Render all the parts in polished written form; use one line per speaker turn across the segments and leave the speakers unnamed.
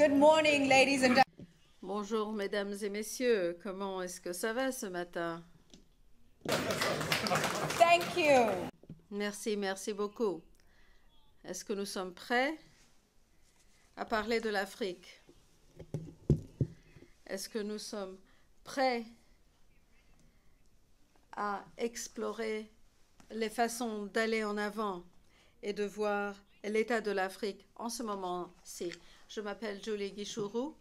Good morning, ladies and gentlemen.
Bonjour, mesdames et messieurs. Comment est-ce que ça va ce matin?
Thank you.
Merci beaucoup. Est-ce que nous sommes prêts à parler de l'Afrique? Est-ce que nous sommes prêts à explorer les façons d'aller en avant et de voir l'état de l'Afrique en ce moment-ci? Je m'appelle Julie Gichourou.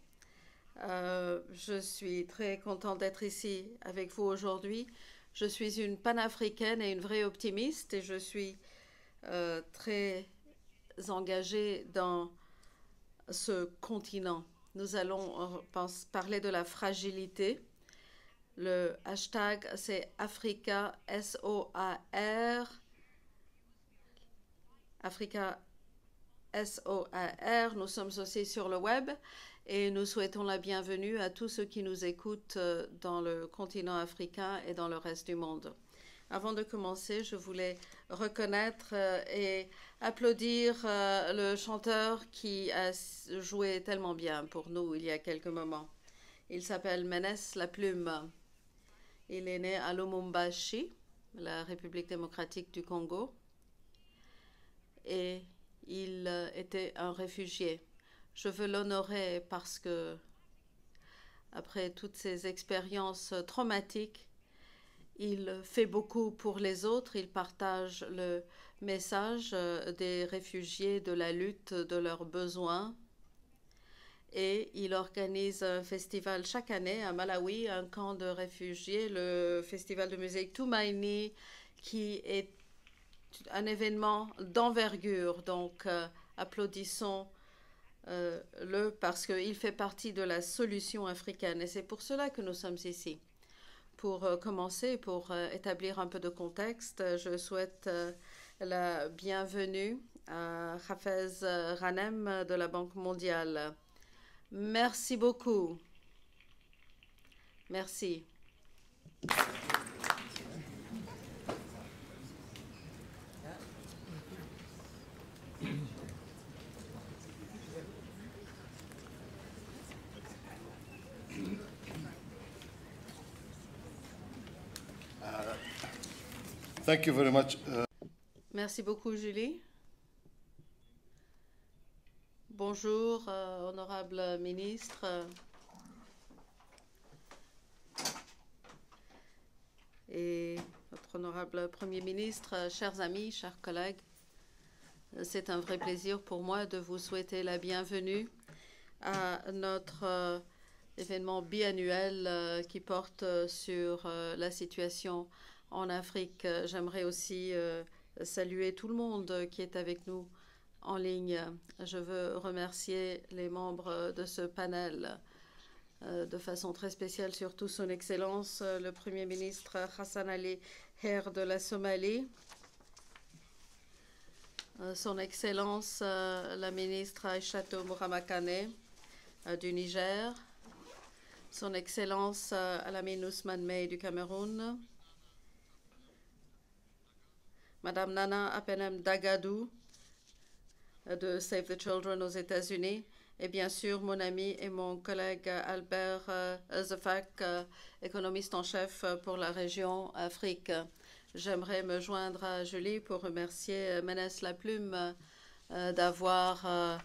Je suis très contente d'être ici avec vous aujourd'hui. Je suis une panafricaine et une vraie optimiste et je suis très engagée dans ce continent. Nous allons parler de la fragilité. Le hashtag, c'est Africa, S-O-A-R. Africa, S-O-A-R. Nous sommes aussi sur le web et nous souhaitons la bienvenue à tous ceux qui nous écoutent dans le continent africain et dans le reste du monde. Avant de commencer, je voulais reconnaître et applaudir le chanteur qui a joué tellement bien pour nous il y a quelques moments. Il s'appelle Ménès La Plume. Il est né à Lubumbashi, la République démocratique du Congo, et il était un réfugié. Je veux l'honorer parce que, après toutes ces expériences traumatiques, il fait beaucoup pour les autres. Il partage le message des réfugiés, de la lutte, de leurs besoins. Et il organise un festival chaque année à Malawi, un camp de réfugiés, le festival de musique Tumaini, qui est un événement d'envergure. Donc, applaudissons-le parce qu'il fait partie de la solution africaine. Et c'est pour cela que nous sommes ici. Pour commencer, pour établir un peu de contexte, je souhaite la bienvenue à Hafez Ghanem de la Banque mondiale. Merci beaucoup. Merci.
Thank you very much.
Merci beaucoup, Julie. Bonjour, honorable ministre. Et notre honorable Premier ministre, chers amis, chers collègues, c'est un vrai plaisir pour moi de vous souhaiter la bienvenue à notre événement biannuel qui porte sur la situation en Afrique. J'aimerais aussi saluer tout le monde qui est avec nous en ligne. Je veux remercier les membres de ce panel de façon très spéciale, surtout son Excellence, le Premier ministre Hassan Ali Her de la Somalie, son Excellence la ministre Aïchatou Mouramakane du Niger, son Excellence Alamine Ousmane Mey du Cameroun, Madame Nana Apenem Dagadou de Save the Children aux États-Unis, et bien sûr mon ami et mon collègue Albert Zafak, économiste en chef pour la région Afrique. J'aimerais me joindre à Julie pour remercier Ménès La Plume d'avoir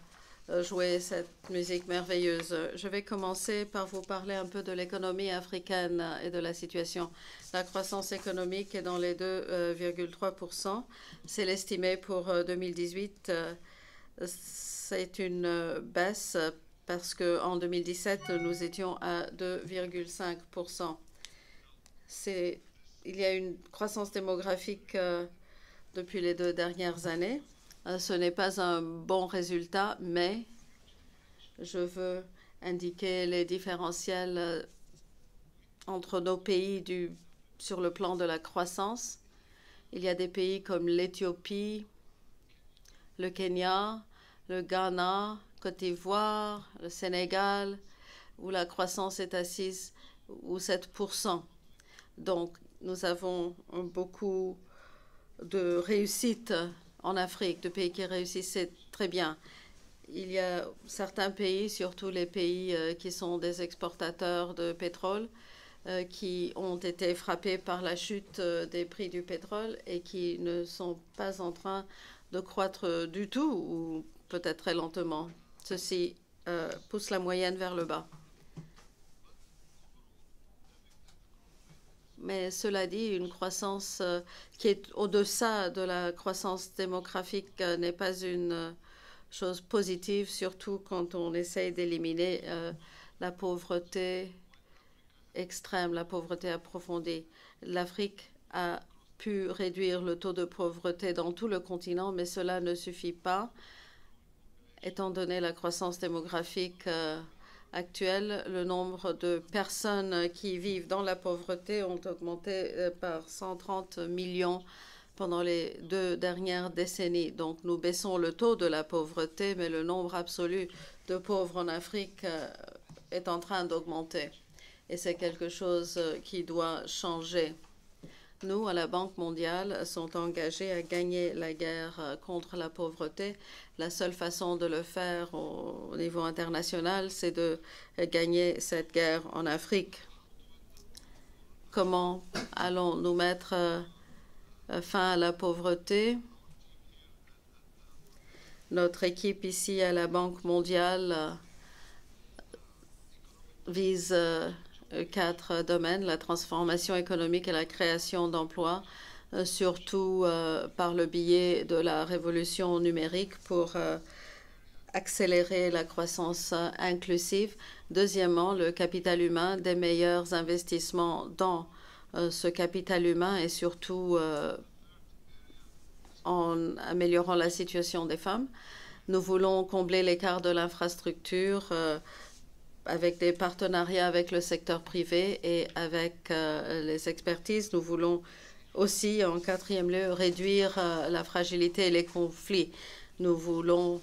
joué cette musique merveilleuse. Je vais commencer par vous parler un peu de l'économie africaine et de la situation. La croissance économique est dans les 2,3%. C'est l'estimé pour 2018. C'est une baisse parce qu'en 2017, nous étions à 2,5%. Il y a une croissance démographique depuis les 2 dernières années. Ce n'est pas un bon résultat, mais je veux indiquer les différentiels entre nos pays sur le plan de la croissance. Il y a des pays comme l'Éthiopie, le Kenya, le Ghana, Côte d'Ivoire, le Sénégal, où la croissance est à 6 ou 7%. Donc, nous avons beaucoup de réussite en Afrique, de pays qui réussissent très bien. il y a certains pays, surtout les pays qui sont des exportateurs de pétrole, qui ont été frappés par la chute des prix du pétrole et qui ne sont pas en train de croître du tout, ou peut-être très lentement. Ceci pousse la moyenne vers le bas. Mais cela dit, une croissance qui est au-deçà de la croissance démographique n'est pas une chose positive, surtout quand on essaye d'éliminer la pauvreté extrême, la pauvreté approfondie. L'Afrique a pu réduire le taux de pauvreté dans tout le continent, mais cela ne suffit pas, étant donné la croissance démographique actuelle. Le nombre de personnes qui vivent dans la pauvreté ont augmenté par 130 millions pendant les 2 dernières décennies. Donc nous baissons le taux de la pauvreté, mais le nombre absolu de pauvres en Afrique est en train d'augmenter. Et c'est quelque chose qui doit changer. Nous, à la Banque mondiale, sommes engagés à gagner la guerre contre la pauvreté. La seule façon de le faire au niveau international, c'est de gagner cette guerre en Afrique. Comment allons-nous mettre fin à la pauvreté? Notre équipe ici à la Banque mondiale vise 4 domaines: la transformation économique et la création d'emplois, surtout par le biais de la révolution numérique pour accélérer la croissance inclusive. Deuxièmement, le capital humain, des meilleurs investissements dans ce capital humain et surtout en améliorant la situation des femmes. Nous voulons combler l'écart de l'infrastructure avec des partenariats avec le secteur privé et avec les expertises. Nous voulons aussi, en 4e lieu, réduire la fragilité et les conflits. Nous voulons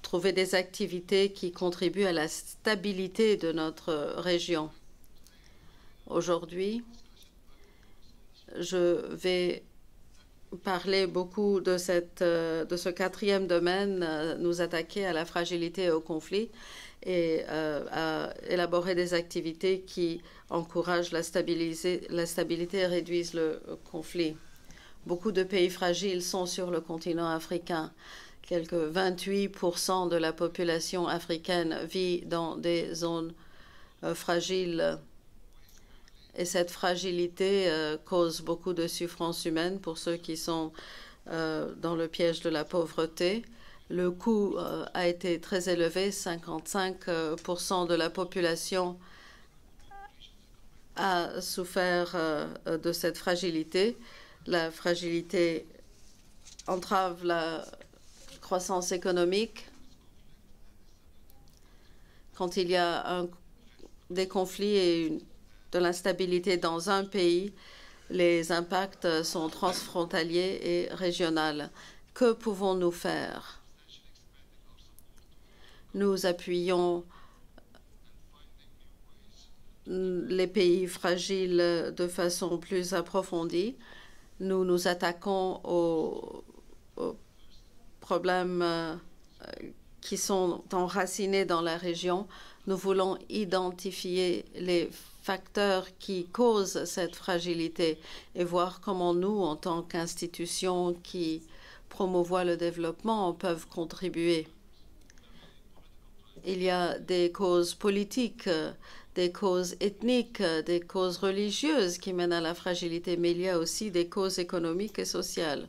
trouver des activités qui contribuent à la stabilité de notre région. Aujourd'hui, je vais parler beaucoup de ce 4e domaine, nous attaquer à la fragilité et au conflit, et à élaborer des activités qui encouragent la stabilité et réduisent le conflit. Beaucoup de pays fragiles sont sur le continent africain. Quelque 28% de la population africaine vit dans des zones fragiles. Et cette fragilité cause beaucoup de souffrance humaine pour ceux qui sont dans le piège de la pauvreté. Le coût a été très élevé. 55% de la population a souffert de cette fragilité. La fragilité entrave la croissance économique. Quand il y a des conflits et de l'instabilité dans un pays, les impacts sont transfrontaliers et régionaux. Que pouvons-nous faire? Nous appuyons les pays fragiles de façon plus approfondie. Nous nous attaquons aux problèmes qui sont enracinés dans la région. Nous voulons identifier les facteurs qui causent cette fragilité et voir comment nous, en tant qu'institutions qui promouvoient le développement, peuvent contribuer. Il y a des causes politiques, des causes ethniques, des causes religieuses qui mènent à la fragilité, mais il y a aussi des causes économiques et sociales.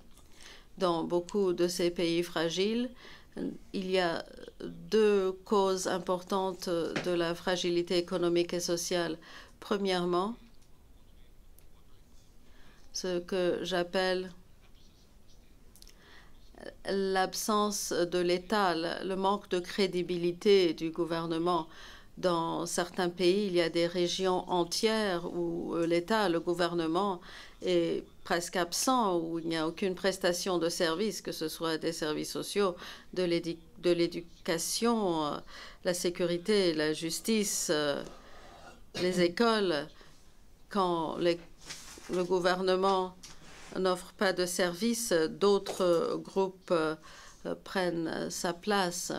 Dans beaucoup de ces pays fragiles, il y a 2 causes importantes de la fragilité économique et sociale. Premièrement, ce que j'appelle l'absence de l'État, le manque de crédibilité du gouvernement. Dans certains pays, il y a des régions entières où l'État, le gouvernement, est presque absent, où il n'y a aucune prestation de services, que ce soit des services sociaux, de l'éducation, la sécurité, la justice, les écoles. Quand le gouvernement n'offre pas de services, d'autres groupes prennent sa place.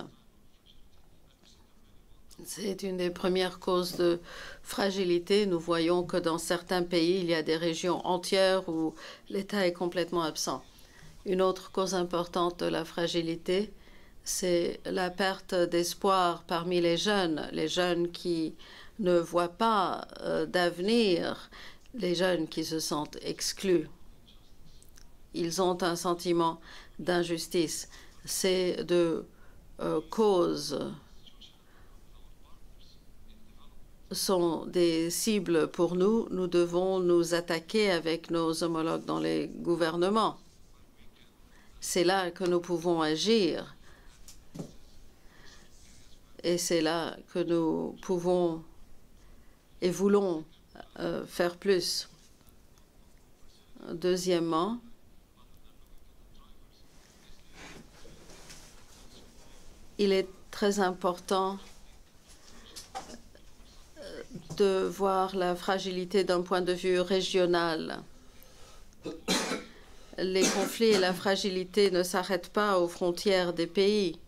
C'est une des premières causes de fragilité. Nous voyons que dans certains pays, il y a des régions entières où l'État est complètement absent. Une autre cause importante de la fragilité, c'est la perte d'espoir parmi les jeunes qui ne voient pas d'avenir, les jeunes qui se sentent exclus. Ils ont un sentiment d'injustice. Ces deux causes sont des cibles pour nous. Nous devons nous attaquer avec nos homologues dans les gouvernements. C'est là que nous pouvons agir. Et c'est là que nous pouvons et voulons faire plus. Deuxièmement, il est très important de voir la fragilité d'un point de vue régional. Les conflits et la fragilité ne s'arrêtent pas aux frontières des pays.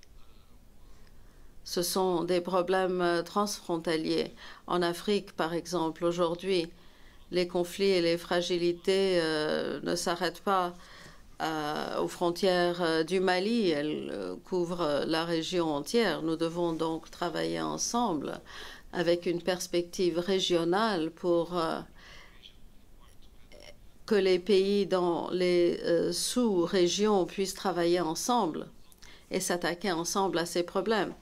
Ce sont des problèmes transfrontaliers. En Afrique, par exemple, aujourd'hui, les conflits et les fragilités ne s'arrêtent pas aux frontières du Mali. Elles couvrent la région entière. Nous devons donc travailler ensemble avec une perspective régionale pour que les pays dans les sous-régions puissent travailler ensemble et s'attaquer ensemble à ces problèmes.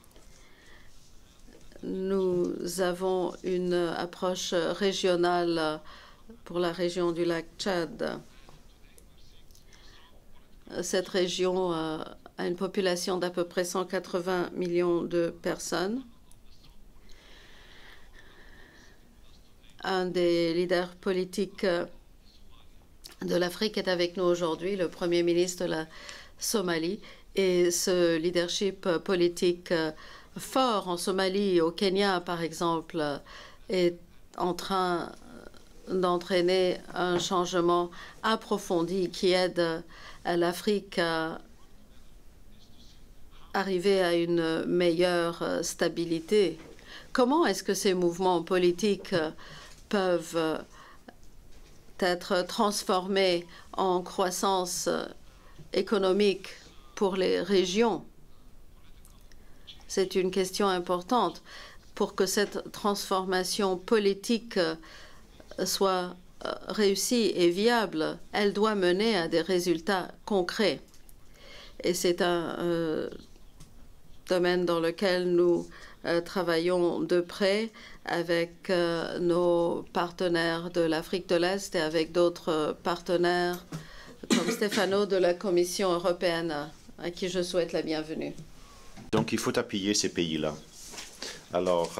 Nous avons une approche régionale pour la région du lac Tchad. Cette région a une population d'à peu près 180 millions de personnes. Un des leaders politiques de l'Afrique est avec nous aujourd'hui, le Premier ministre de la Somalie. Et ce leadership politique fort en Somalie, au Kenya par exemple, est en train d'entraîner un changement approfondi qui aide l'Afrique à arriver à une meilleure stabilité. Comment est-ce que ces mouvements politiques peuvent être transformés en croissance économique pour les régions? C'est une question importante. Pour que cette transformation politique soit réussie et viable, elle doit mener à des résultats concrets. Et c'est un domaine dans lequel nous travaillons de près avec nos partenaires de l'Afrique de l'Est et avec d'autres partenaires comme Stefano de la Commission européenne, à qui je souhaite la bienvenue.
Donc, il faut appuyer ces pays-là. Alors,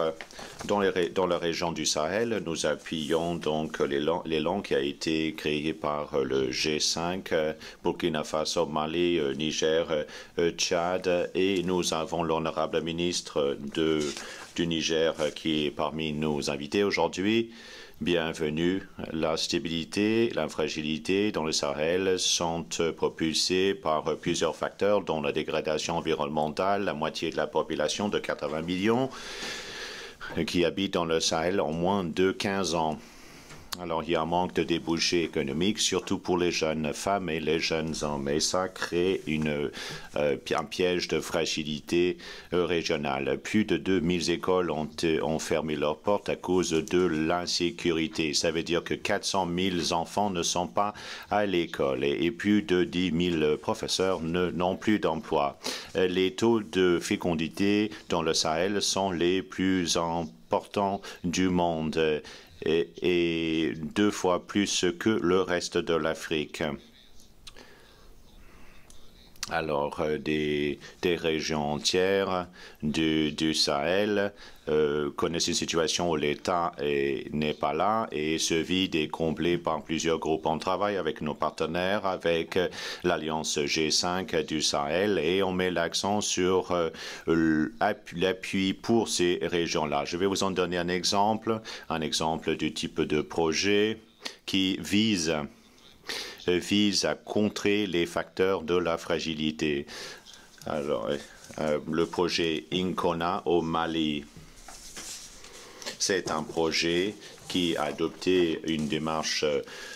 dans la région du Sahel, nous appuyons donc l'élan qui a été créé par le G5, Burkina Faso, Mali, Niger, Tchad, et nous avons l'honorable ministre du Niger qui est parmi nos invités aujourd'hui. Bienvenue. La stabilité, la fragilité dans le Sahel sont propulsées par plusieurs facteurs, dont la dégradation environnementale. La moitié de la population de 80 millions qui habite dans le Sahel en moins de 15 ans. Alors, il y a un manque de débouchés économiques, surtout pour les jeunes femmes et les jeunes hommes. Et ça crée un piège de fragilité régionale. Plus de 2000 écoles ont fermé leurs portes à cause de l'insécurité. Ça veut dire que 400 000 enfants ne sont pas à l'école et plus de 10 000 professeurs n'ont plus d'emploi. Les taux de fécondité dans le Sahel sont les plus importants du monde. Et 2 fois plus que le reste de l'Afrique. Alors, des régions entières du Sahel connaissent une situation où l'État n'est pas là et ce vide est comblé par plusieurs groupes. On travaille avec nos partenaires, avec l'Alliance G5 du Sahel et on met l'accent sur l'appui pour ces régions-là. Je vais vous en donner un exemple du type de projet qui vise à contrer les facteurs de la fragilité. Alors, le projet Incona au Mali. C'est un projet qui a adopté une démarche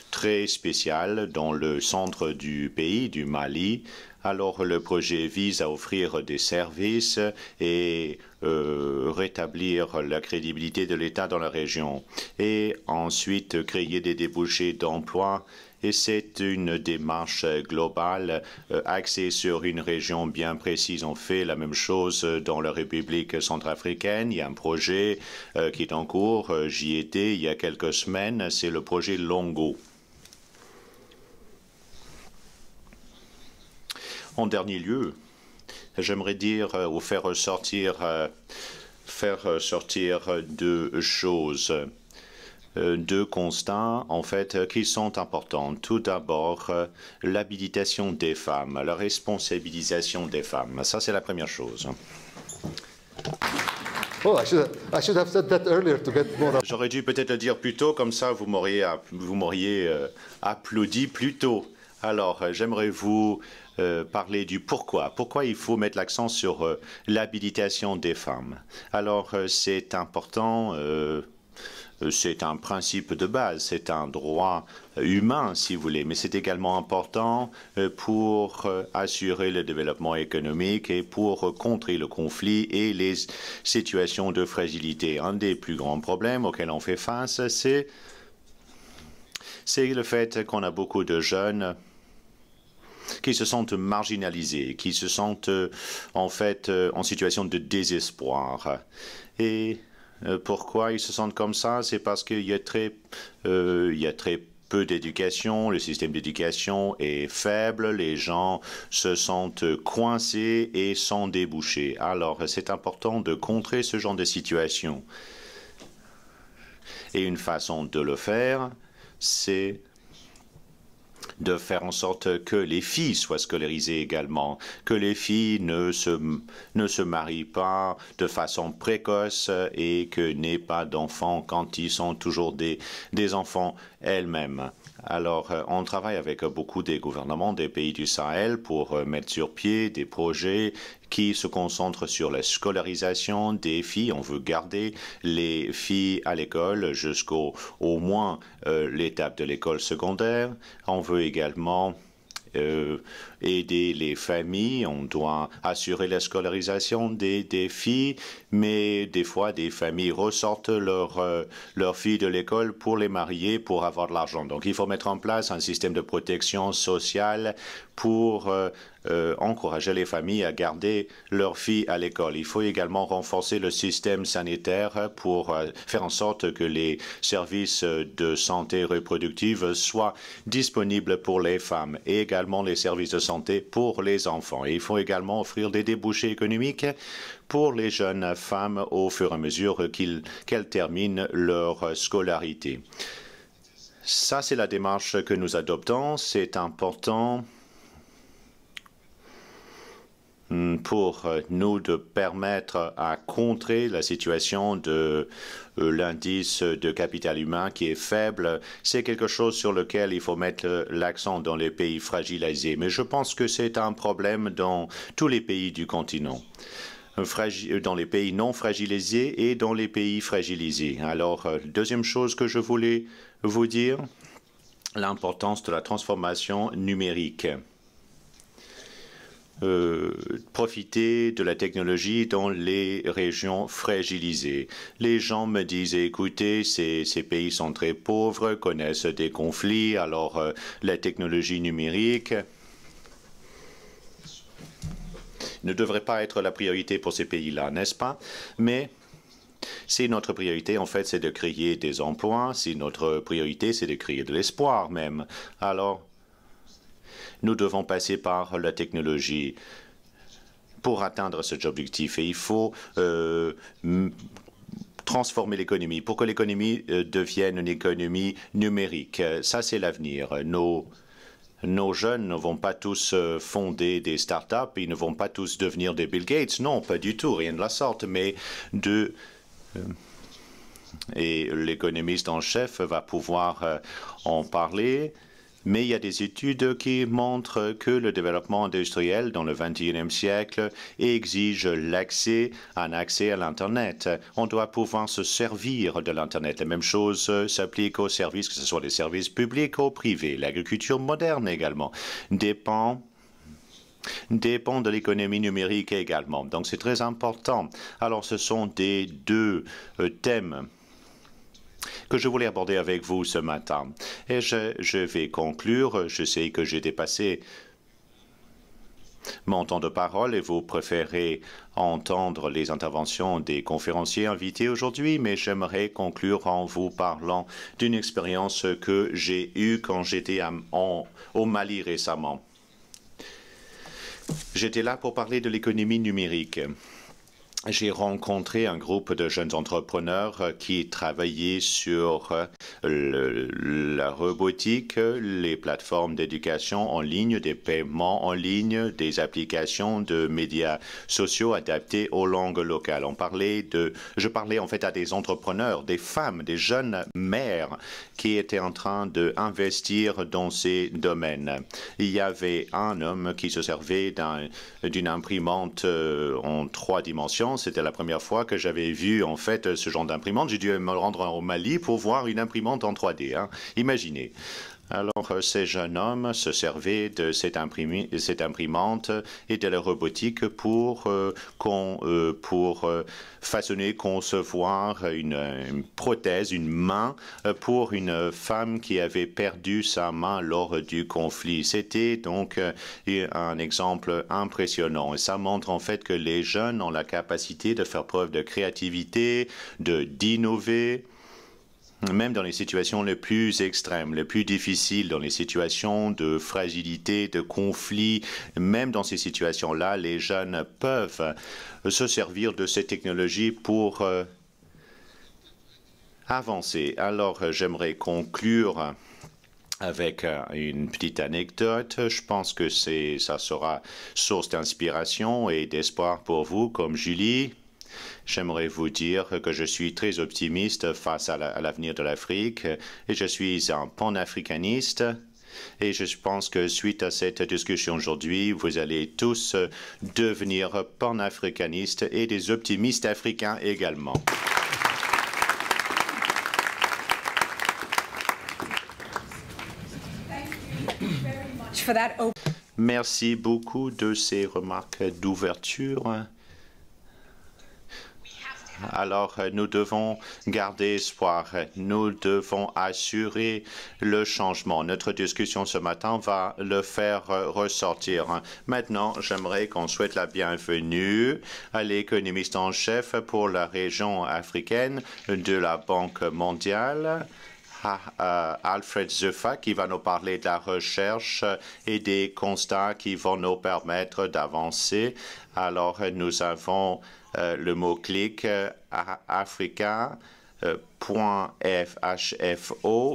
très spéciale dans le centre du pays, du Mali. Alors, le projet vise à offrir des services et rétablir la crédibilité de l'État dans la région et ensuite créer des débouchés d'emploi. Et c'est une démarche globale axée sur une région bien précise. On fait la même chose dans la République centrafricaine. Il y a un projet qui est en cours. J'y étais il y a quelques semaines. C'est le projet Longo. En dernier lieu, j'aimerais dire ou faire sortir deux choses, deux constats en fait qui sont importants. Tout d'abord, l'habilitation des femmes, la responsabilisation des femmes. Ça, c'est la première chose.
Oh, I should have said that earlier to get more.
J'aurais dû peut-être le dire plus tôt, comme ça vous m'auriez applaudi plus tôt. Alors, j'aimerais vous parler du pourquoi. Pourquoi il faut mettre l'accent sur l'habilitation des femmes. Alors, c'est important, c'est un principe de base, c'est un droit humain, si vous voulez, mais c'est également important pour assurer le développement économique et pour contrer le conflit et les situations de fragilité. Un des plus grands problèmes auxquels on fait face, c'est le fait qu'on a beaucoup de jeunes qui se sentent marginalisés, qui se sentent en fait en situation de désespoir. Et pourquoi ils se sentent comme ça? C'est parce qu'il y a très peu d'éducation, le système d'éducation est faible, les gens se sentent coincés et sans débouchés. Alors, c'est important de contrer ce genre de situation. Et une façon de le faire, c'est de faire en sorte que les filles soient scolarisées également, que les filles ne se marient pas de façon précoce et que n'aient pas d'enfants quand ils sont toujours des enfants elles-mêmes. Alors, on travaille avec beaucoup des gouvernements des pays du Sahel pour mettre sur pied des projets qui se concentrent sur la scolarisation des filles. On veut garder les filles à l'école jusqu'au moins l'étape de l'école secondaire. On veut également aider les familles, on doit assurer la scolarisation des filles, mais des fois, des familles ressortent leurs filles de l'école pour les marier, pour avoir de l'argent. Donc, il faut mettre en place un système de protection sociale pour encourager les familles à garder leurs filles à l'école. Il faut également renforcer le système sanitaire pour faire en sorte que les services de santé reproductive soient disponibles pour les femmes et également les services de santé pour les enfants. Et il faut également offrir des débouchés économiques pour les jeunes femmes au fur et à mesure qu'elles terminent leur scolarité. Ça, c'est la démarche que nous adoptons. C'est important pour nous de permettre à contrer la situation de l'indice de capital humain qui est faible. C'est quelque chose sur lequel il faut mettre l'accent dans les pays fragilisés. Mais je pense que c'est un problème dans tous les pays du continent, dans les pays non fragilisés et dans les pays fragilisés. Alors, deuxième chose que je voulais vous dire, l'importance de la transformation numérique. Profiter de la technologie dans les régions fragilisées. Les gens me disent, écoutez, ces pays sont très pauvres, connaissent des conflits, alors la technologie numérique ne devrait pas être la priorité pour ces pays-là, n'est-ce pas? Mais si notre priorité, en fait, c'est de créer des emplois, si notre priorité, c'est de créer de l'espoir même, alors nous devons passer par la technologie pour atteindre cet objectif. Et il faut transformer l'économie pour que l'économie devienne une économie numérique. Ça, c'est l'avenir. Nos jeunes ne vont pas tous fonder des start-up, ils ne vont pas tous devenir des Bill Gates. Non, pas du tout, rien de la sorte. Mais et l'économiste en chef va pouvoir en parler. Mais il y a des études qui montrent que le développement industriel dans le XXIe siècle exige un accès à l'Internet. On doit pouvoir se servir de l'Internet. La même chose s'applique aux services, que ce soit des services publics ou privés. L'agriculture moderne également dépend de l'économie numérique également. Donc, c'est très important. Alors, ce sont des deux thèmes que je voulais aborder avec vous ce matin. Et je vais conclure. Je sais que j'ai dépassé mon temps de parole et vous préférez entendre les interventions des conférenciers invités aujourd'hui, mais j'aimerais conclure en vous parlant d'une expérience que j'ai eue quand j'étais au Mali récemment. J'étais là pour parler de l'économie numérique. J'ai rencontré un groupe de jeunes entrepreneurs qui travaillaient sur la robotique, les plateformes d'éducation en ligne, des paiements en ligne, des applications de médias sociaux adaptés aux langues locales. Je parlais en fait à des entrepreneurs, des femmes, des jeunes mères qui étaient en train d'investir dans ces domaines. Il y avait un homme qui se servait d'une imprimante en 3 dimensions. C'était la première fois que j'avais vu en fait ce genre d'imprimante. J'ai dû me rendre au Mali pour voir une imprimante en 3D. Imaginez. Alors, ces jeunes hommes se servaient de cette imprimante et de la robotique pour façonner, concevoir une prothèse, une main pour une femme qui avait perdu sa main lors du conflit. C'était donc un exemple impressionnant. Et ça montre en fait que les jeunes ont la capacité de faire preuve de créativité, d'innover, même dans les situations les plus extrêmes, les plus difficiles, dans les situations de fragilité, de conflit, même dans ces situations-là, les jeunes peuvent se servir de ces technologies pour avancer. Alors, j'aimerais conclure avec une petite anecdote. Je pense que ça sera source d'inspiration et d'espoir pour vous, comme Julie. J'aimerais vous dire que je suis très optimiste face à l'avenir de l'Afrique et je suis un panafricaniste. Et je pense que suite à cette discussion aujourd'hui, vous allez tous devenir panafricanistes et des optimistes africains également. Merci beaucoup de ces remarques d'ouverture. Alors, nous devons garder espoir. Nous devons assurer le changement. Notre discussion ce matin va le faire ressortir. Maintenant, j'aimerais qu'on souhaite la bienvenue à l'économiste en chef pour la région africaine de la Banque mondiale, Alfred Zuffa, qui va nous parler de la recherche et des constats qui vont nous permettre d'avancer. Alors, nous avons le mot-clic africa.fhfo.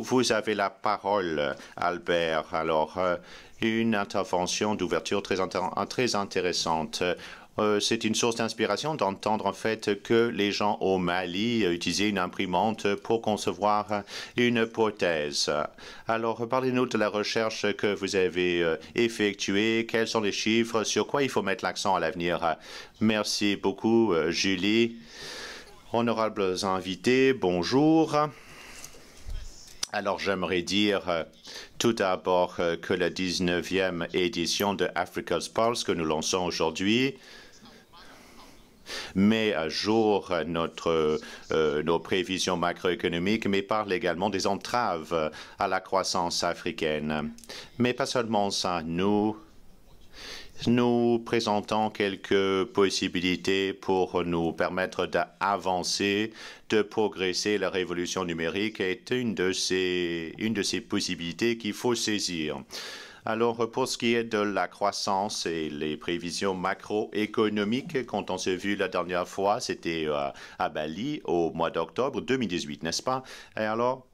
Vous avez la parole, Albert. Alors, une intervention d'ouverture très intéressante. C'est une source d'inspiration d'entendre en fait que les gens au Mali utilisaient une imprimante pour concevoir une prothèse. Alors, parlez-nous de la recherche que vous avez effectuée. Quels sont les chiffres? Sur quoi il faut mettre l'accent à l'avenir? Merci beaucoup, Julie. Honorables invités, bonjour. Alors, j'aimerais dire tout d'abord que la 19e édition de Africa's Pulse que nous lançons aujourd'hui met à jour nos prévisions macroéconomiques, mais parle également des entraves à la croissance africaine. Mais pas seulement ça, nous présentons quelques possibilités pour nous permettre d'avancer, de progresser. La révolution numérique est une de ces possibilités qu'il faut saisir. Alors, pour ce qui est de la croissance et les prévisions macroéconomiques, quand on s'est vu la dernière fois, c'était à Bali au mois d'octobre 2018, n'est-ce pas? Et alors,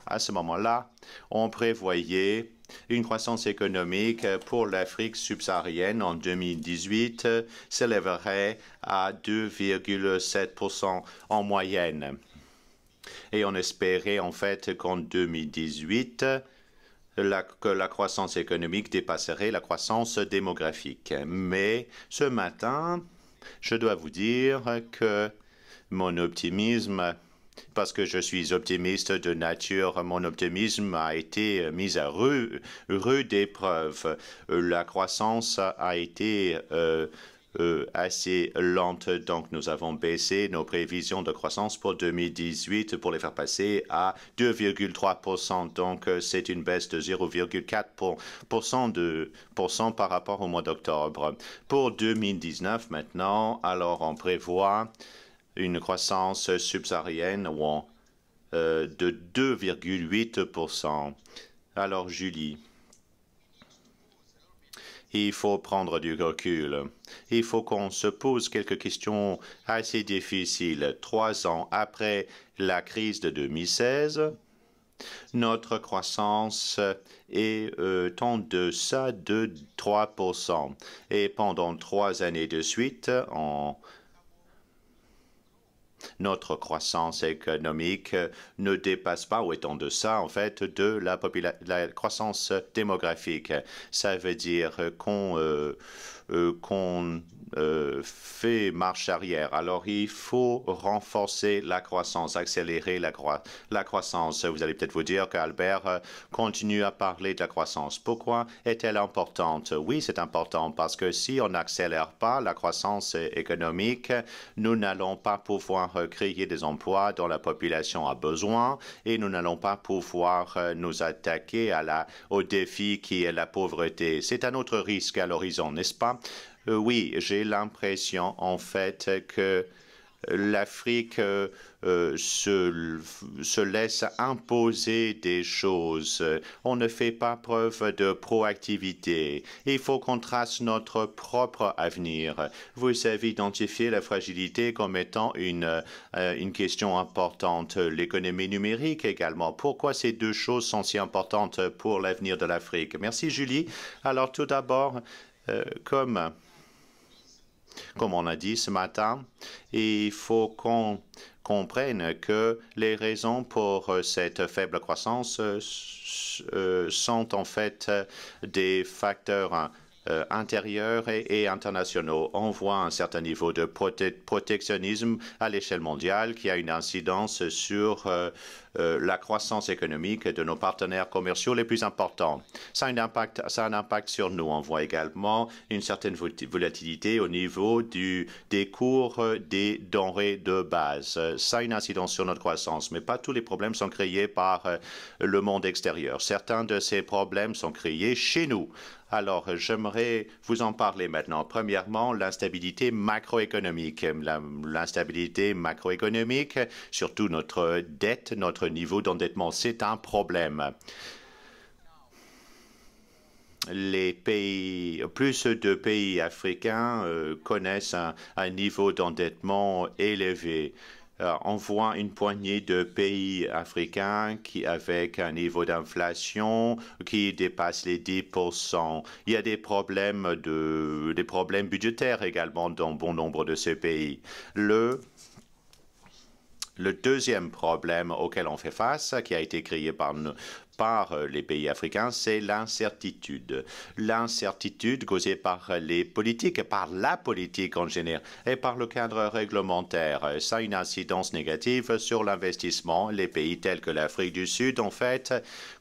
à ce moment-là, on prévoyait une croissance économique pour l'Afrique subsaharienne en 2018 s'élèverait à 2,7% en moyenne. Et on espérait en fait qu'en 2018, que la croissance économique dépasserait la croissance démographique. Mais ce matin, je dois vous dire que mon optimisme, parce que je suis optimiste de nature, mon optimisme a été mis à rude épreuve. La croissance a été assez lente, donc nous avons baissé nos prévisions de croissance pour 2018 pour les faire passer à 2,3%. Donc c'est une baisse de 0,4% par rapport au mois d'octobre. Pour 2019 maintenant, alors on prévoit une croissance subsaharienne de 2,8%. Alors, Julie, il faut prendre du recul. Il faut qu'on se pose quelques questions assez difficiles. 3 ans après la crise de 2016, notre croissance est en deçà de 3%. Et pendant 3 années de suite, notre croissance économique ne dépasse pas ou est en deçà, en fait, de la croissance démographique. Ça veut dire qu'on fait marche arrière. Alors, il faut renforcer la croissance, accélérer la croissance. Vous allez peut-être vous dire qu'Albert continue à parler de la croissance. Pourquoi est-elle importante? Oui, c'est important parce que si on n'accélère pas la croissance économique, nous n'allons pas pouvoir créer des emplois dont la population a besoin et nous n'allons pas pouvoir nous attaquer au défi qui est la pauvreté. C'est un autre risque à l'horizon, n'est-ce pas? Oui, j'ai l'impression en fait que l'Afrique se laisse imposer des choses. On ne fait pas preuve de proactivité. Il faut qu'on trace notre propre avenir. Vous avez identifié la fragilité comme étant une question importante. L'économie numérique également. Pourquoi ces deux choses sont si importantes pour l'avenir de l'Afrique? Merci, Julie. Alors, tout d'abord, comme on a dit ce matin, il faut qu'on comprenne que les raisons pour cette faible croissance sont en fait des facteurs intérieurs et internationaux. On voit un certain niveau de protectionnisme à l'échelle mondiale qui a une incidence sur la croissance économique de nos partenaires commerciaux les plus importants. Ça a un impact sur nous. On voit également une certaine volatilité au niveau des cours des denrées de base. Ça a une incidence sur notre croissance, mais pas tous les problèmes sont créés par le monde extérieur. Certains de ces problèmes sont créés chez nous. Alors, j'aimerais vous en parler maintenant. Premièrement, l'instabilité macroéconomique. L'instabilité macroéconomique, surtout notre dette, notre niveau d'endettement, c'est un problème. Plus de pays africains connaissent un niveau d'endettement élevé. On voit une poignée de pays africains avec un niveau d'inflation qui dépasse les 10%. Il y a des problèmes budgétaires également dans bon nombre de ces pays. Le deuxième problème auquel on fait face, qui a été créé par les pays africains, c'est l'incertitude. L'incertitude causée par les politiques, par la politique en général, et par le cadre réglementaire. Ça a une incidence négative sur l'investissement. Les pays tels que l'Afrique du Sud, en fait,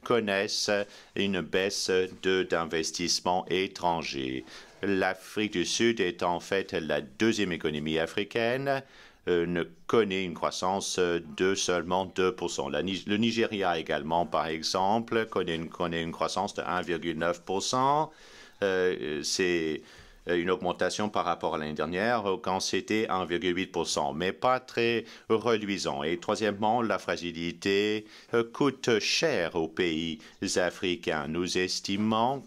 connaissent une baisse d'investissement étranger. L'Afrique du Sud est en fait la deuxième économie africaine, ne connaît une croissance de seulement 2%. Le Nigeria également, par exemple, connaît une croissance de 1,9%. C'est une augmentation par rapport à l'année dernière quand c'était 1,8%, mais pas très reluisant. Et troisièmement, la fragilité coûte cher aux pays africains. Nous estimons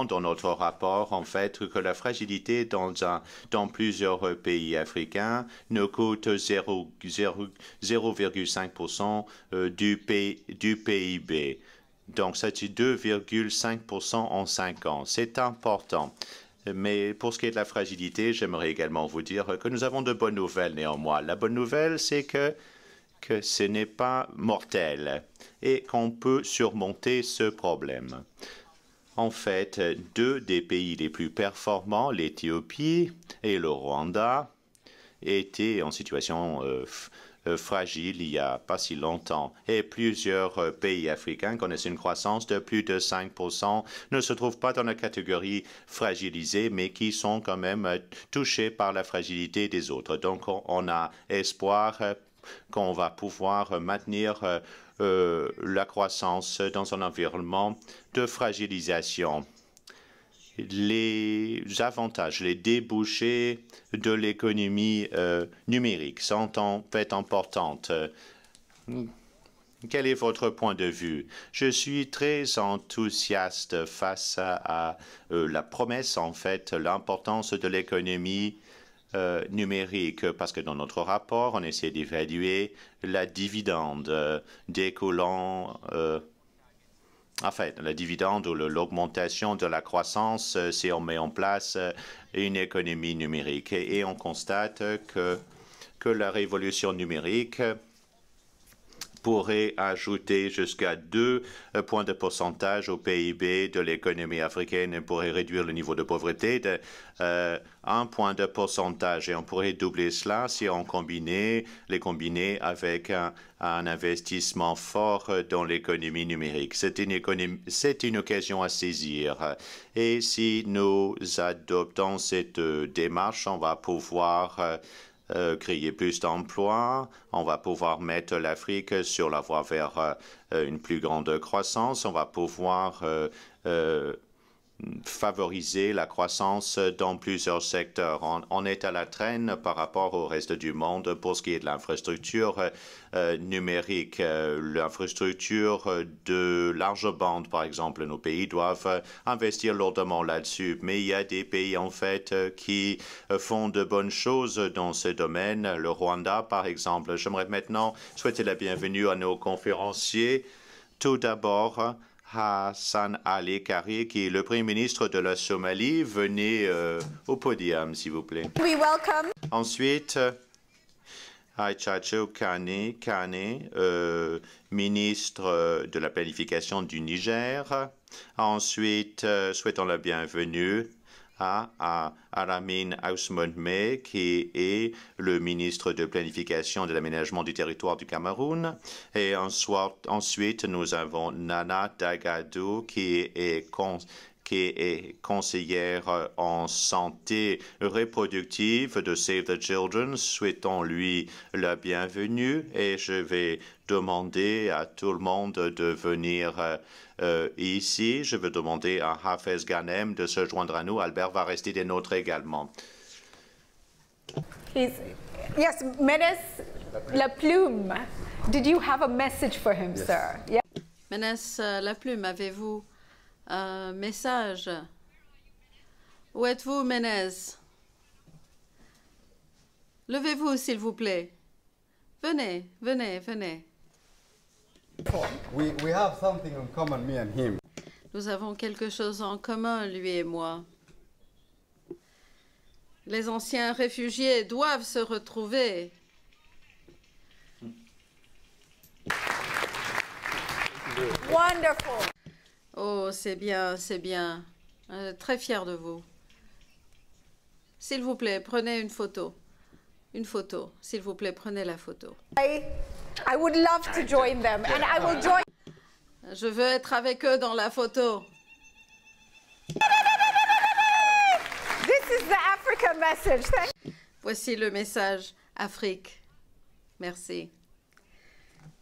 dans notre rapport, en fait, que la fragilité dans plusieurs pays africains nous coûte 0,5% du PIB. Donc, c'est 2,5% en 5 ans. C'est important. Mais pour ce qui est de la fragilité, j'aimerais également vous dire que nous avons de bonnes nouvelles néanmoins. La bonne nouvelle, c'est que que ce n'est pas mortel et qu'on peut surmonter ce problème. En fait, deux des pays les plus performants, l'Éthiopie et le Rwanda, étaient en situation fragile il n'y a pas si longtemps. Et plusieurs pays africains connaissent une croissance de plus de 5%, ne se trouvent pas dans la catégorie fragilisée, mais qui sont quand même touchés par la fragilité des autres. Donc, on a espoir qu'on va pouvoir maintenir la croissance dans un environnement de fragilisation. Les avantages, les débouchés de l'économie numérique sont en fait importants. Quel est votre point de vue? Je suis très enthousiaste face à la promesse, en fait, l'importance de l'économie numérique, parce que dans notre rapport, on essaie d'évaluer la dividende découlant la dividende ou l'augmentation de la croissance si on met en place une économie numérique. Et on constate que la révolution numérique pourrait ajouter jusqu'à 2 points de pourcentage au PIB de l'économie africaine et pourrait réduire le niveau de pauvreté de 1 point de pourcentage. Et on pourrait doubler cela si on combinait avec un investissement fort dans l'économie numérique. C'est une occasion à saisir. Et si nous adoptons cette démarche, on va pouvoir créer plus d'emplois, on va pouvoir mettre l'Afrique sur la voie vers une plus grande croissance, on va pouvoir favoriser la croissance dans plusieurs secteurs. On est à la traîne par rapport au reste du monde pour ce qui est de l'infrastructure numérique, l'infrastructure de large bande, par exemple. Nos pays doivent investir lourdement là-dessus, mais il y a des pays, en fait, qui font de bonnes choses dans ce domaine. Le Rwanda, par exemple. J'aimerais maintenant souhaiter la bienvenue à nos conférenciers. Tout d'abord, Hassan Ali Kari, qui est le Premier ministre de la Somalie. Venez au podium, s'il vous plaît.
We welcome.
Ensuite, Aïchacho Kane, ministre de la Planification du Niger. Ensuite, souhaitons la bienvenue à Alamine Ousmane, qui est le ministre de Planification de l'Aménagement du territoire du Cameroun. Et ensuite, nous avons Nana Dagadou, qui est conseillère en santé reproductive de Save the Children. Souhaitons-lui la bienvenue et je vais demander à tout le monde de venir ici. Je vais demander à Hafez Ghanem de se joindre à nous. Albert va rester des nôtres également.
Yes, Menes La Plume. Did you have a message for him, sir? Yeah.
Menes La Plume, avez-vous un message? Où êtes-vous, Menes? Levez-vous, s'il vous plaît. Venez, venez, venez.
We have something in common, me and him.
Nous avons quelque chose en commun, lui et moi. Les anciens réfugiés doivent se retrouver.
Wonderful.
Oh, c'est bien, c'est bien. Très fier de vous. S'il vous plaît, prenez une photo. Une photo. S'il vous plaît, prenez la photo.
I would love to join them, and I will join.
Je veux être avec eux dans la photo.
This is the Africa message.
Voici le message Afrique. Merci.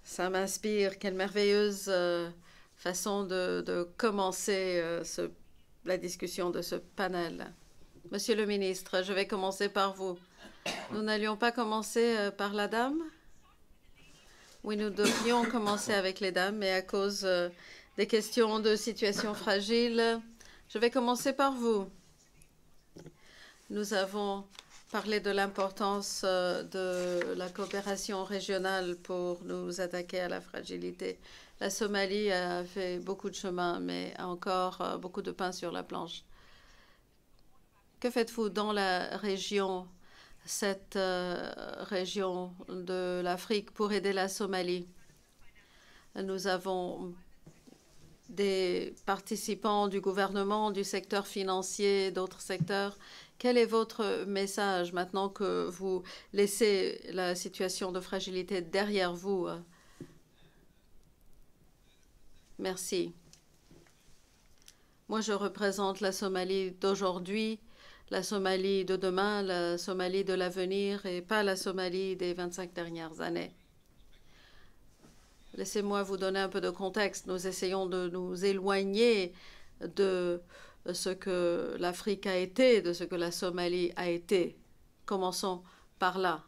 Ça m'inspire. Quelle merveilleuse façon de commencer la discussion de ce panel. Monsieur le ministre, je vais commencer par vous. Nous n'allions pas commencer par la dame? Oui, nous devions commencer avec les dames, mais à cause des questions de situation fragile, je vais commencer par vous. Nous avons parlé de l'importance de la coopération régionale pour nous attaquer à la fragilité. La Somalie a fait beaucoup de chemin, mais a encore beaucoup de pain sur la planche. Que faites-vous dans la région cette région de l'Afrique pour aider la Somalie. Nous avons des participants du gouvernement, du secteur financier, d'autres secteurs. Quel est votre message maintenant que vous laissez la situation de fragilité derrière vous? Merci. Moi, je représente la Somalie d'aujourd'hui, la Somalie de demain, la Somalie de l'avenir et pas la Somalie des 25 dernières années. Laissez-moi vous donner un peu de contexte. Nous essayons de nous éloigner de ce que l'Afrique a été, de ce que la Somalie a été. Commençons par là.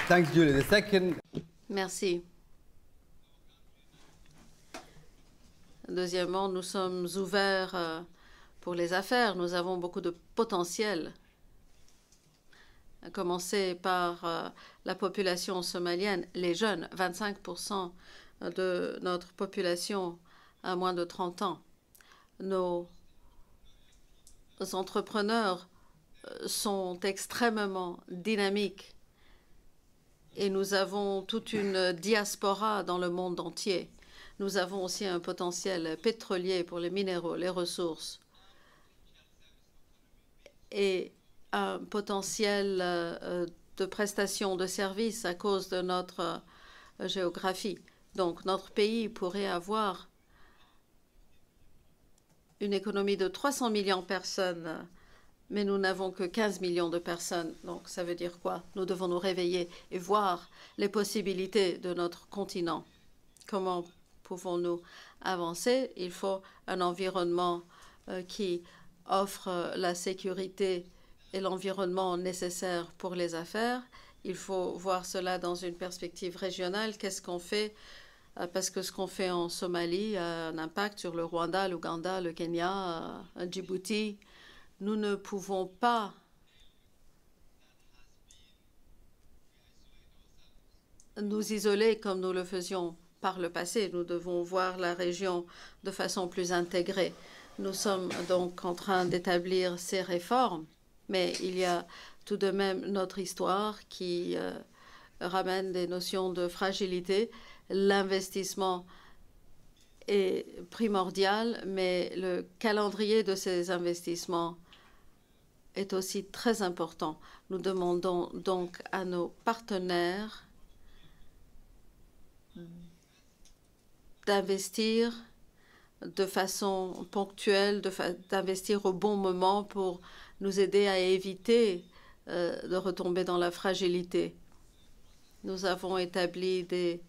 Thanks, Julie. The second...
Merci. Deuxièmement, nous sommes ouverts pour les affaires. Nous avons beaucoup de potentiel. À commencer par la population somalienne, les jeunes, 25% de notre population a moins de 30 ans. Nos entrepreneurs sont extrêmement dynamiques et nous avons toute une diaspora dans le monde entier. Nous avons aussi un potentiel pétrolier pour les minéraux, les ressources et un potentiel de prestation de services à cause de notre géographie. Donc, notre pays pourrait avoir une économie de 300 millions de personnes, mais nous n'avons que 15 millions de personnes. Donc, ça veut dire quoi? Nous devons nous réveiller et voir les possibilités de notre continent. Comment pouvons-nous avancer? Il faut un environnement qui offre la sécurité et l'environnement nécessaire pour les affaires. Il faut voir cela dans une perspective régionale. Qu'est-ce qu'on fait? Parce que ce qu'on fait en Somalie a un impact sur le Rwanda, l'Ouganda, le Kenya, Djibouti. Nous ne pouvons pas nous isoler comme nous le faisions par le passé. Nous devons voir la région de façon plus intégrée. Nous sommes donc en train d'établir ces réformes, mais il y a tout de même notre histoire qui ramène des notions de fragilité. L'investissement est primordial, mais le calendrier de ces investissements est aussi très important. Nous demandons donc à nos partenaires d'investir de façon ponctuelle, d'investir au bon moment pour nous aider à éviter de retomber dans la fragilité. Nous avons établi des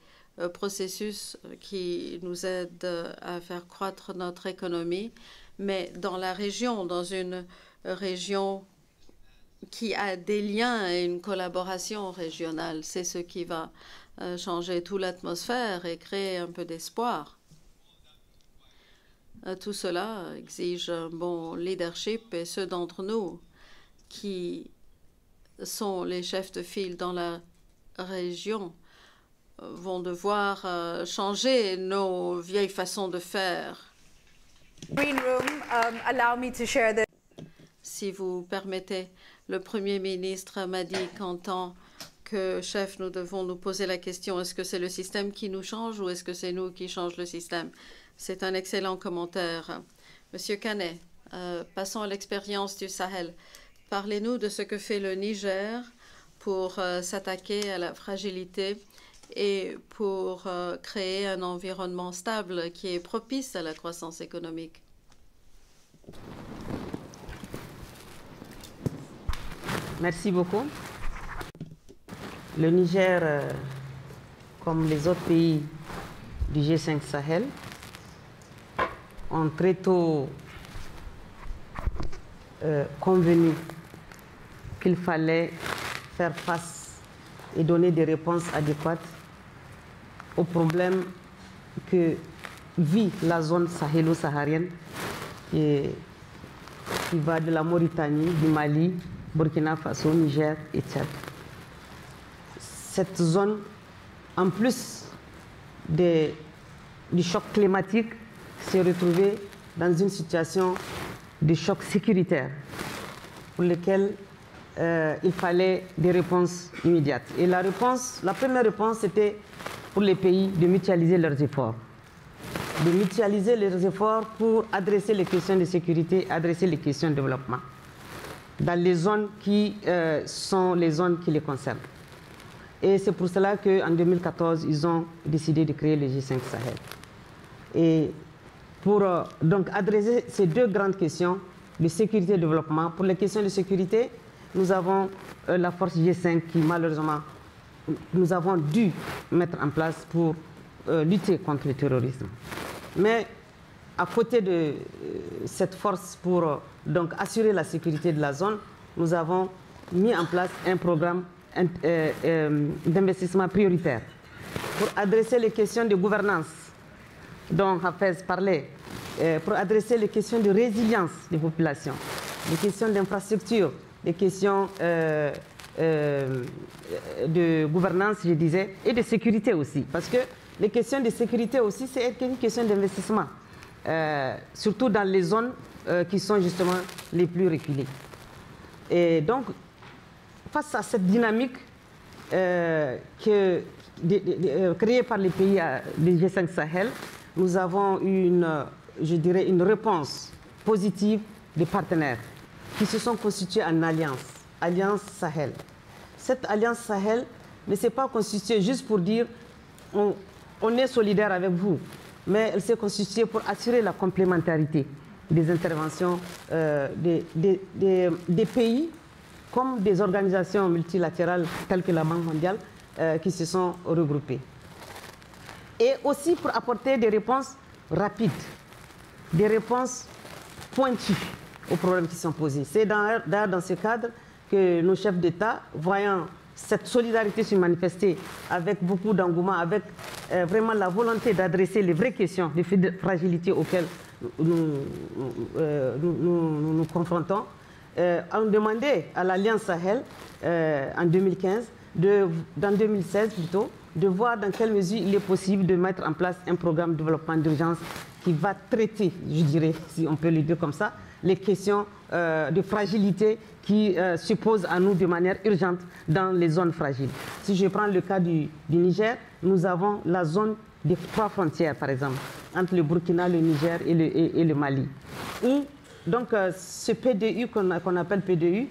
processus qui nous aident à faire croître notre économie, mais dans la région, dans une région qui a des liens et une collaboration régionale, c'est ce qui va changer toute l'atmosphère et créer un peu d'espoir. Tout cela exige un bon leadership et ceux d'entre nous qui sont les chefs de file dans la région vont devoir changer nos vieilles façons de faire.
Green Room, allow me to share this.
Si vous permettez, le Premier ministre m'a dit qu'en tant que chef, nous devons nous poser la question, est-ce que c'est le système qui nous change ou est-ce que c'est nous qui changeons le système? C'est un excellent commentaire. Monsieur Canet, passons à l'expérience du Sahel. Parlez-nous de ce que fait le Niger pour s'attaquer à la fragilité et pour créer un environnement stable qui est propice à la croissance économique.
Merci beaucoup. Le Niger, comme les autres pays du G5 Sahel, ont très tôt convenu qu'il fallait faire face et donner des réponses adéquates aux problèmes que vit la zone sahélo-saharienne qui va de la Mauritanie, du Mali, Burkina Faso, Niger et Tchad. Cette zone, en plus du choc climatique, s'est retrouvée dans une situation de choc sécuritaire pour lequel il fallait des réponses immédiates. Et la première réponse, c'était pour les pays de mutualiser leurs efforts. De mutualiser leurs efforts pour adresser les questions de sécurité, adresser les questions de développement dans les zones qui sont les zones qui les concernent. Et c'est pour cela qu'en 2014, ils ont décidé de créer le G5 Sahel. Et pour donc adresser ces deux grandes questions de sécurité et de développement, pour les questions de sécurité, nous avons la force G5 qui malheureusement nous avons dû mettre en place pour lutter contre le terrorisme. Mais à côté de cette force pour donc assurer la sécurité de la zone, nous avons mis en place un programme d'investissement prioritaire pour adresser les questions de gouvernance dont Hafez parlait, pour adresser les questions de résilience des populations, les questions d'infrastructure, les questions de gouvernance, je disais, et de sécurité aussi. Parce que les questions de sécurité aussi, c'est une question d'investissement, surtout dans les zones qui sont justement les plus reculées. Et donc, face à cette dynamique créée par les pays du G5 Sahel, nous avons eu je dirais, une réponse positive des partenaires qui se sont constitués en Alliance Sahel. Cette Alliance Sahel ne s'est pas constituée juste pour dire on est solidaire avec vous, mais elle s'est constituée pour assurer la complémentarité des interventions des pays comme des organisations multilatérales telles que la Banque mondiale qui se sont regroupées. Et aussi pour apporter des réponses rapides, des réponses pointues aux problèmes qui sont posés. C'est d'ailleurs dans ce cadre que nos chefs d'État, voyant cette solidarité se manifester avec beaucoup d'engouement, avec vraiment la volonté d'adresser les vraies questions de fragilité auxquelles nous confrontons, ont demandé à l'Alliance Sahel en 2015, dans 2016 plutôt, de voir dans quelle mesure il est possible de mettre en place un programme de développement d'urgence qui va traiter, je dirais, si on peut le dire comme ça, les questions de fragilité qui se posent à nous de manière urgente dans les zones fragiles. Si je prends le cas du Niger, nous avons la zone des 3 frontières, par exemple, entre le Burkina, le Niger et le Mali. Où, donc, ce PDU qu'on appelle PDU,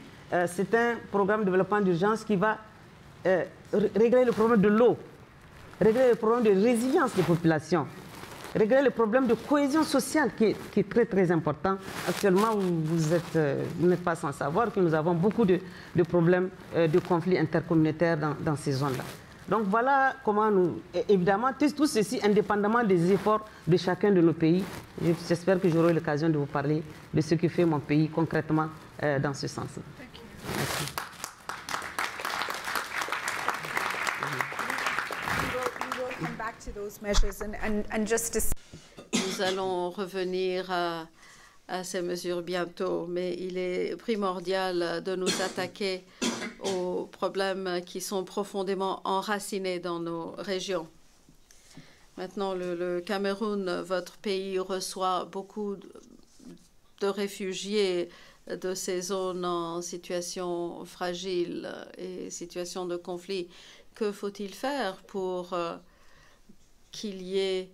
c'est un programme de développement d'urgence qui va régler le problème de l'eau, régler le problème de résilience des populations, régler le problème de cohésion sociale qui est très très important. Actuellement, vous n'êtes pas sans savoir que nous avons beaucoup de problèmes de conflits intercommunautaires dans ces zones-là. Donc voilà comment nous, évidemment, tout ceci indépendamment des efforts de chacun de nos pays. J'espère que j'aurai l'occasion de vous parler de ce que fait mon pays concrètement dans ce sens-là. Merci.
Nous allons revenir à ces mesures bientôt, mais il est primordial de nous attaquer aux problèmes qui sont profondément enracinés dans nos régions. Maintenant, le Cameroun, votre pays, reçoit beaucoup de réfugiés de ces zones en situation fragile et situation de conflit. Que faut-il faire pour qu'il y ait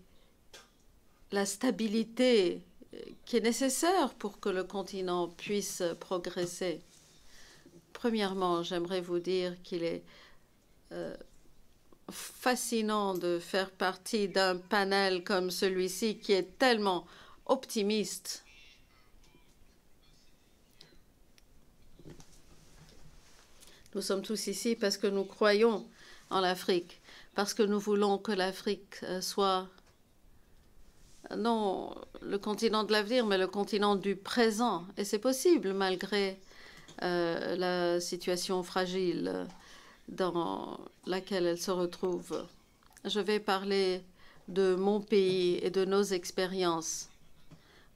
la stabilité qui est nécessaire pour que le continent puisse progresser? Premièrement, j'aimerais vous dire qu'il est fascinant de faire partie d'un panel comme celui-ci qui est tellement optimiste. Nous sommes tous ici parce que nous croyons en l'Afrique, parce que nous voulons que l'Afrique soit non le continent de l'avenir, mais le continent du présent. Et c'est possible malgré la situation fragile dans laquelle elle se retrouve. Je vais parler de mon pays et de nos expériences.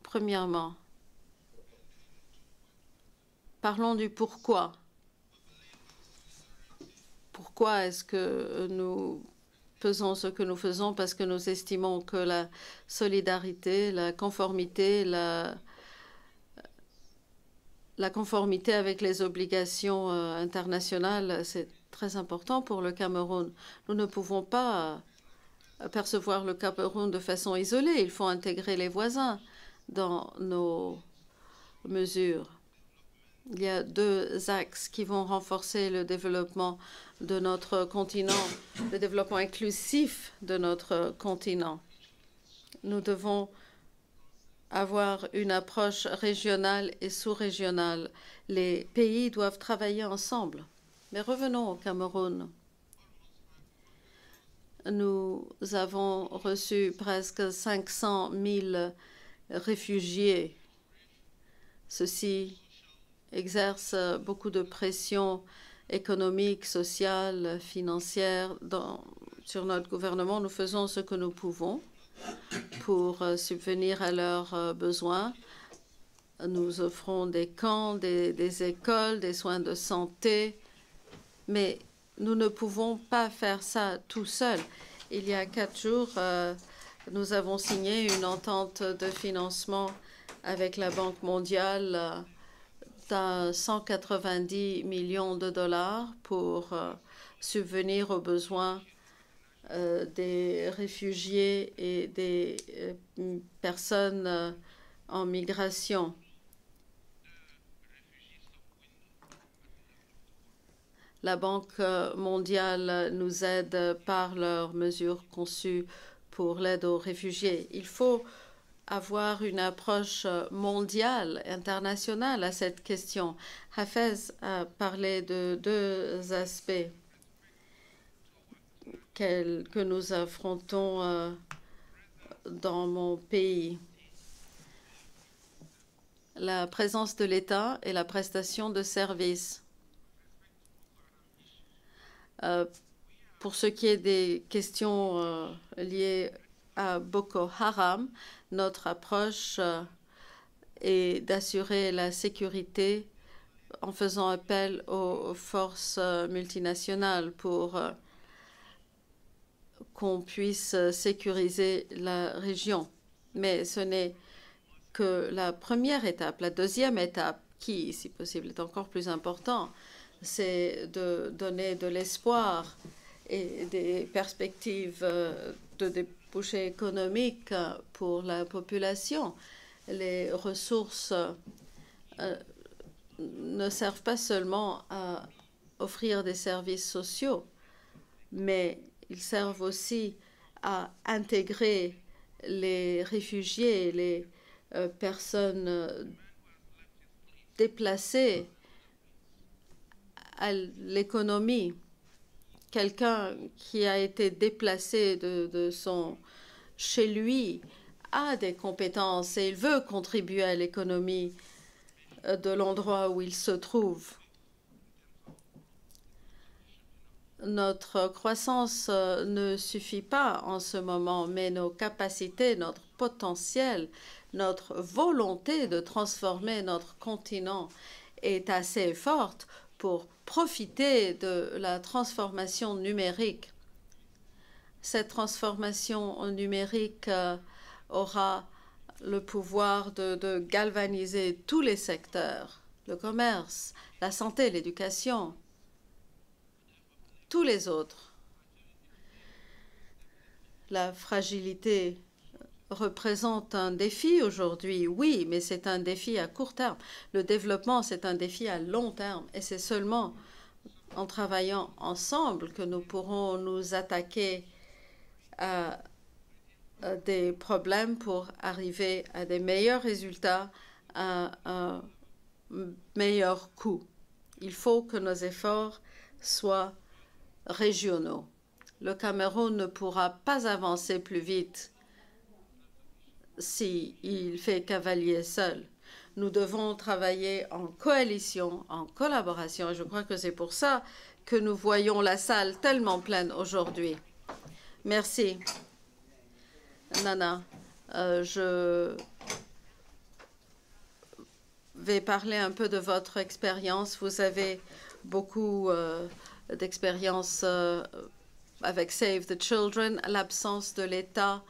Premièrement, parlons du pourquoi. Pourquoi est-ce que nous faisons ce que nous faisons parce que nous estimons que la solidarité, la conformité, la conformité avec les obligations internationales, c'est très important pour le Cameroun. Nous ne pouvons pas percevoir le Cameroun de façon isolée. Il faut intégrer les voisins dans nos mesures. Il y a deux axes qui vont renforcer le développement de notre continent, le développement inclusif de notre continent. Nous devons avoir une approche régionale et sous-régionale. Les pays doivent travailler ensemble. Mais revenons au Cameroun. Nous avons reçu presque 500 000 réfugiés. Ceci exerce beaucoup de pression économique, sociale, financière sur notre gouvernement. Nous faisons ce que nous pouvons pour subvenir à leurs besoins. Nous offrons des camps, des écoles, des soins de santé, mais nous ne pouvons pas faire ça tout seuls. Il y a 4 jours, nous avons signé une entente de financement avec la Banque mondiale d'à 190 millions de dollars pour subvenir aux besoins des réfugiés et des personnes en migration. La Banque mondiale nous aide par leurs mesures conçues pour l'aide aux réfugiés. Il faut avoir une approche mondiale, internationale à cette question. Hafez a parlé de 2 aspects que nous affrontons dans mon pays. La présence de l'État et la prestation de services. Pour ce qui est des questions liées à Boko Haram, notre approche est d'assurer la sécurité en faisant appel aux forces multinationales pour qu'on puisse sécuriser la région. Mais ce n'est que la première étape. La deuxième étape, qui, si possible, est encore plus importante, c'est de donner de l'espoir et des perspectives de débouchés économiques pour la population. Les ressources ne servent pas seulement à offrir des services sociaux, mais ils servent aussi à intégrer les réfugiés, les personnes déplacées à l'économie. Quelqu'un qui a été déplacé de chez lui a des compétences et il veut contribuer à l'économie de l'endroit où il se trouve. Notre croissance ne suffit pas en ce moment, mais nos capacités, notre potentiel, notre volonté de transformer notre continent est assez forte pour profiter de la transformation numérique. Cette transformation numérique aura le pouvoir de galvaniser tous les secteurs, le commerce, la santé, l'éducation, tous les autres. La fragilité représente un défi aujourd'hui, oui, mais c'est un défi à court terme. Le développement, c'est un défi à long terme. Et c'est seulement en travaillant ensemble que nous pourrons nous attaquer à des problèmes pour arriver à des meilleurs résultats à un meilleur coût. Il faut que nos efforts soient régionaux. Le Cameroun ne pourra pas avancer plus vite s'il fait cavalier seul. Nous devons travailler en coalition, en collaboration. Je crois que c'est pour ça que nous voyons la salle tellement pleine aujourd'hui. Merci. Nana, je vais parler un peu de votre expérience. Vous avez beaucoup d'expérience avec Save the Children, l'absence de l'État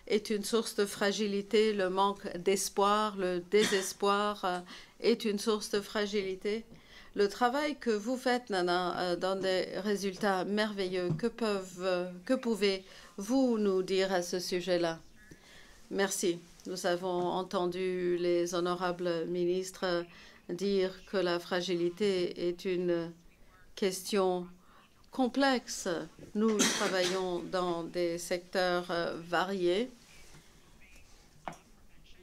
est une source de fragilité, le manque d'espoir, le désespoir est une source de fragilité. Le travail que vous faites, Nana, donne des résultats merveilleux. Que pouvez-vous nous dire à ce sujet-là? Merci. Nous avons entendu les honorables ministres dire que la fragilité est une question complexe. Nous travaillons dans des secteurs variés.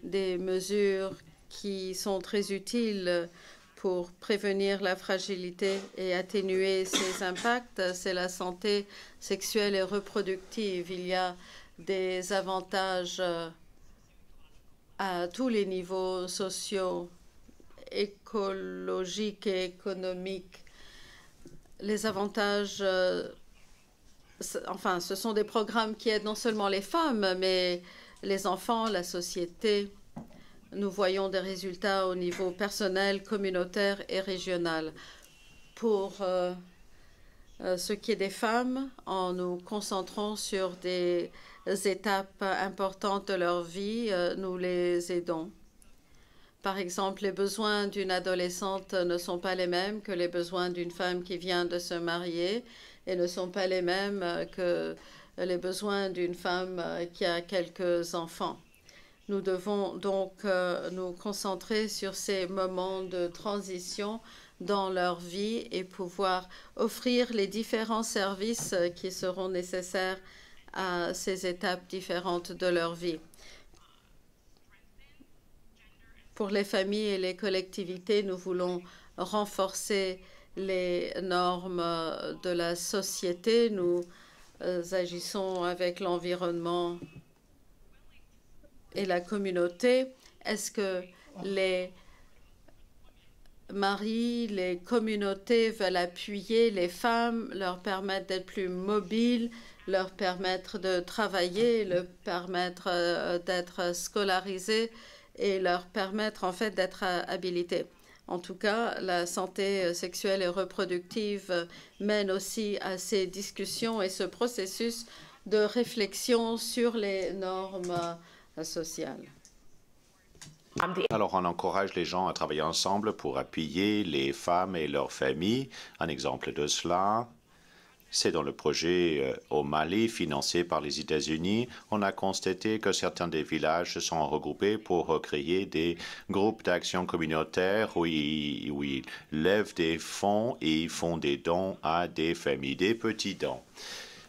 Des mesures qui sont très utiles pour prévenir la fragilité et atténuer ses impacts, c'est la santé sexuelle et reproductive. Il y a des avantages à tous les niveaux sociaux, écologiques et économiques. Les avantages, enfin, ce sont des programmes qui aident non seulement les femmes, mais les enfants, la société. Nous voyons des résultats au niveau personnel, communautaire et régional. Pour ce qui est des femmes, en nous concentrant sur des étapes importantes de leur vie, nous les aidons. Par exemple, les besoins d'une adolescente ne sont pas les mêmes que les besoins d'une femme qui vient de se marier et ne sont pas les mêmes que les besoins d'une femme qui a quelques enfants. Nous devons donc nous concentrer sur ces moments de transition dans leur vie et pouvoir offrir les différents services qui seront nécessaires à ces étapes différentes de leur vie. Pour les familles et les collectivités, nous voulons renforcer les normes de la société. Nous agissons avec l'environnement et la communauté. Est-ce que les maris, les communautés veulent appuyer les femmes, leur permettre d'être plus mobiles, leur permettre de travailler, leur permettre d'être scolarisés et leur permettre en fait d'être habilités? En tout cas, la santé sexuelle et reproductive mène aussi à ces discussions et ce processus de réflexion sur les normes sociales.
Alors, on encourage les gens à travailler ensemble pour appuyer les femmes et leurs familles. Un exemple de cela, c'est dans le projet au Mali, financé par les États-Unis. On a constaté que certains des villages se sont regroupés pour créer des groupes d'action communautaire où ils lèvent des fonds et ils font des dons à des familles, des petits dons.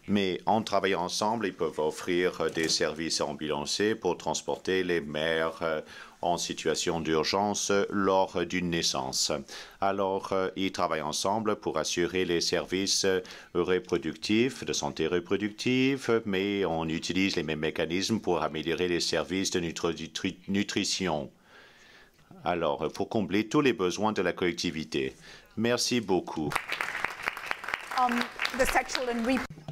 Mais en travaillant ensemble, ils peuvent offrir des services ambulanciers pour transporter les mères en situation d'urgence lors d'une naissance. Alors, ils travaillent ensemble pour assurer les services reproductifs, de santé reproductive, mais on utilise les mêmes mécanismes pour améliorer les services de nutrition. Alors, pour combler tous les besoins de la collectivité. Merci beaucoup.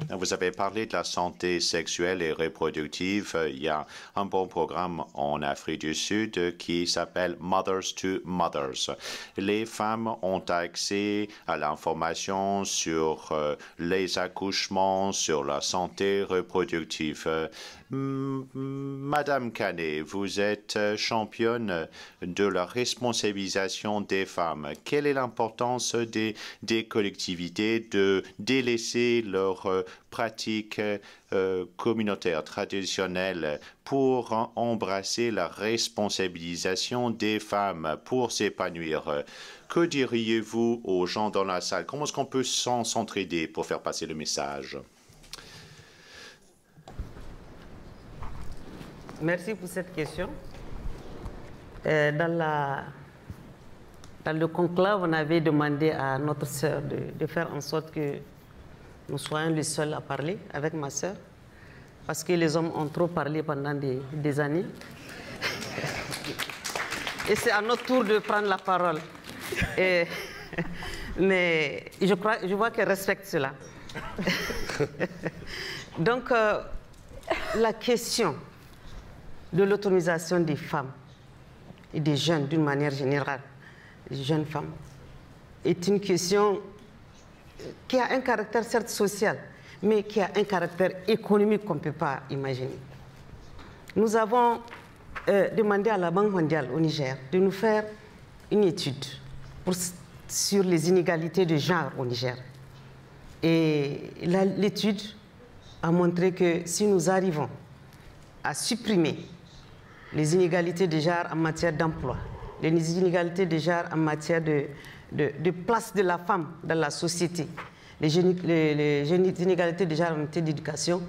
Vous avez parlé de la santé sexuelle et reproductive. Il y a un bon programme en Afrique du Sud qui s'appelle Mothers to Mothers. Les femmes ont accès à l'information sur les accouchements, sur la santé reproductive. Madame Canet, vous êtes championne de la responsabilisation des femmes. Quelle est l'importance des collectivités de délaisser leurs pratiques communautaires traditionnelles pour embrasser la responsabilisation des femmes pour s'épanouir? Que diriez-vous aux gens dans la salle? Comment est-ce qu'on peut s'entraider pour faire passer le message?
Merci pour cette question. Dans le conclave, on avait demandé à notre sœur de faire en sorte que nous soyons les seuls à parler avec ma sœur, parce que les hommes ont trop parlé pendant des années. Et c'est à notre tour de prendre la parole. Mais je vois qu'elle respecte cela. Donc, la question de l'autonomisation des femmes et des jeunes d'une manière générale, les jeunes femmes, est une question qui a un caractère certes social, mais qui a un caractère économique qu'on ne peut pas imaginer. Nous avons demandé à la Banque mondiale au Niger de nous faire une étude sur les inégalités de genre au Niger. Et l'étude a montré que si nous arrivons à supprimer les inégalités de genre en matière d'emploi, les inégalités de genre en matière de place de la femme dans la société, les inégalités de genre en matière d'éducation,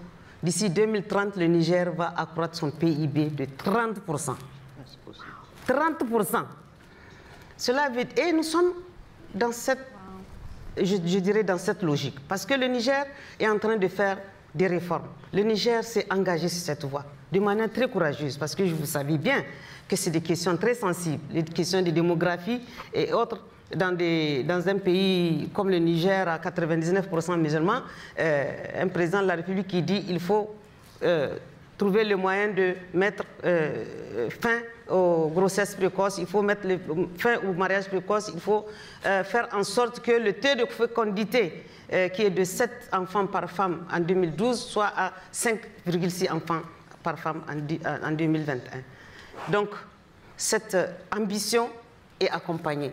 d'ici 2030, le Niger va accroître son PIB de 30%. 30%. Cela veut dire, et nous sommes dans cette, je dirais, dans cette logique. Parce que le Niger est en train de faire des réformes. Le Niger s'est engagé sur cette voie de manière très courageuse, parce que vous savez bien que c'est des questions très sensibles, les questions de démographie et autres. Dans un pays comme le Niger, à 99% musulmans, un président de la République qui dit qu'il faut trouver le moyen de mettre fin aux grossesses précoces, il faut mettre fin au mariage précoce, il faut faire en sorte que le taux de fécondité qui est de 7 enfants par femme en 2012 soit à 5,6 enfants par femme en 2021. Donc, cette ambition est accompagnée.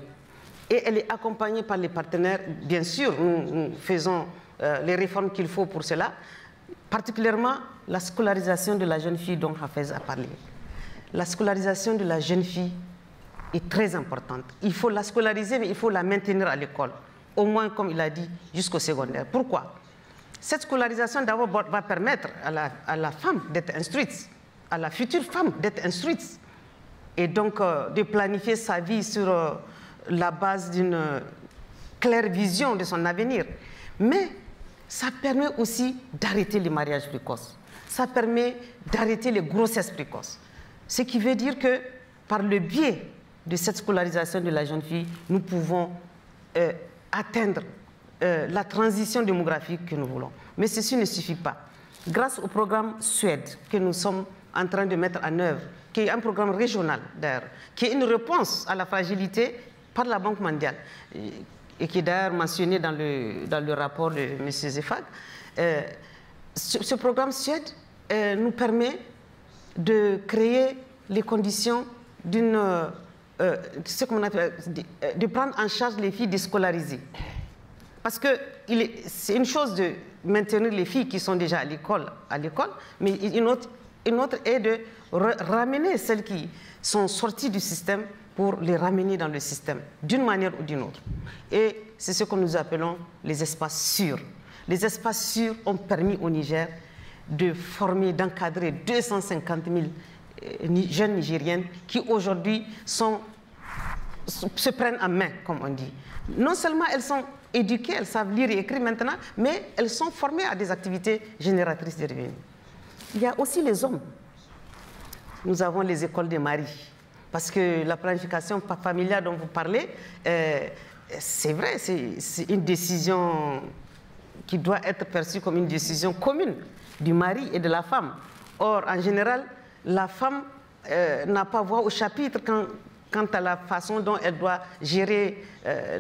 Et elle est accompagnée par les partenaires. Bien sûr, nous faisons les réformes qu'il faut pour cela, particulièrement la scolarisation de la jeune fille dont Hafez a parlé. La scolarisation de la jeune fille est très importante. Il faut la scolariser, mais il faut la maintenir à l'école, au moins, comme il a dit, jusqu'au secondaire. Pourquoi? Cette scolarisation, d'abord, va permettre à la femme d'être instruite, à la future femme d'être instruite, et donc de planifier sa vie sur la base d'une claire vision de son avenir. Mais ça permet aussi d'arrêter les mariages précoces. Ça permet d'arrêter les grossesses précoces. Ce qui veut dire que par le biais de cette scolarisation de la jeune fille, nous pouvons atteindre la transition démographique que nous voulons. Mais ceci ne suffit pas. Grâce au programme Suède que nous sommes en train de mettre en œuvre, qui est un programme régional d'ailleurs, qui est une réponse à la fragilité par la Banque mondiale, et qui est d'ailleurs mentionné dans le rapport de M. Zefag. Ce programme Suède nous permet de créer les conditions de prendre en charge les filles déscolarisées. Parce que c'est une chose de maintenir les filles qui sont déjà à l'école, mais une autre est de ramener celles qui sont sorties du système pour les ramener dans le système, d'une manière ou d'une autre. Et c'est ce que nous appelons les espaces sûrs. Les espaces sûrs ont permis au Niger de former, d'encadrer 250 000 jeunes Nigériennes qui aujourd'hui se prennent en main, comme on dit. Non seulement elles sont éduquées, elles savent lire et écrire maintenant, mais elles sont formées à des activités génératrices de revenus. Il y a aussi les hommes. Nous avons les écoles des maris. Parce que la planification familiale dont vous parlez, c'est vrai, c'est une décision qui doit être perçue comme une décision commune du mari et de la femme. Or, en général, la femme n'a pas voix au chapitre quant à la façon dont elle doit gérer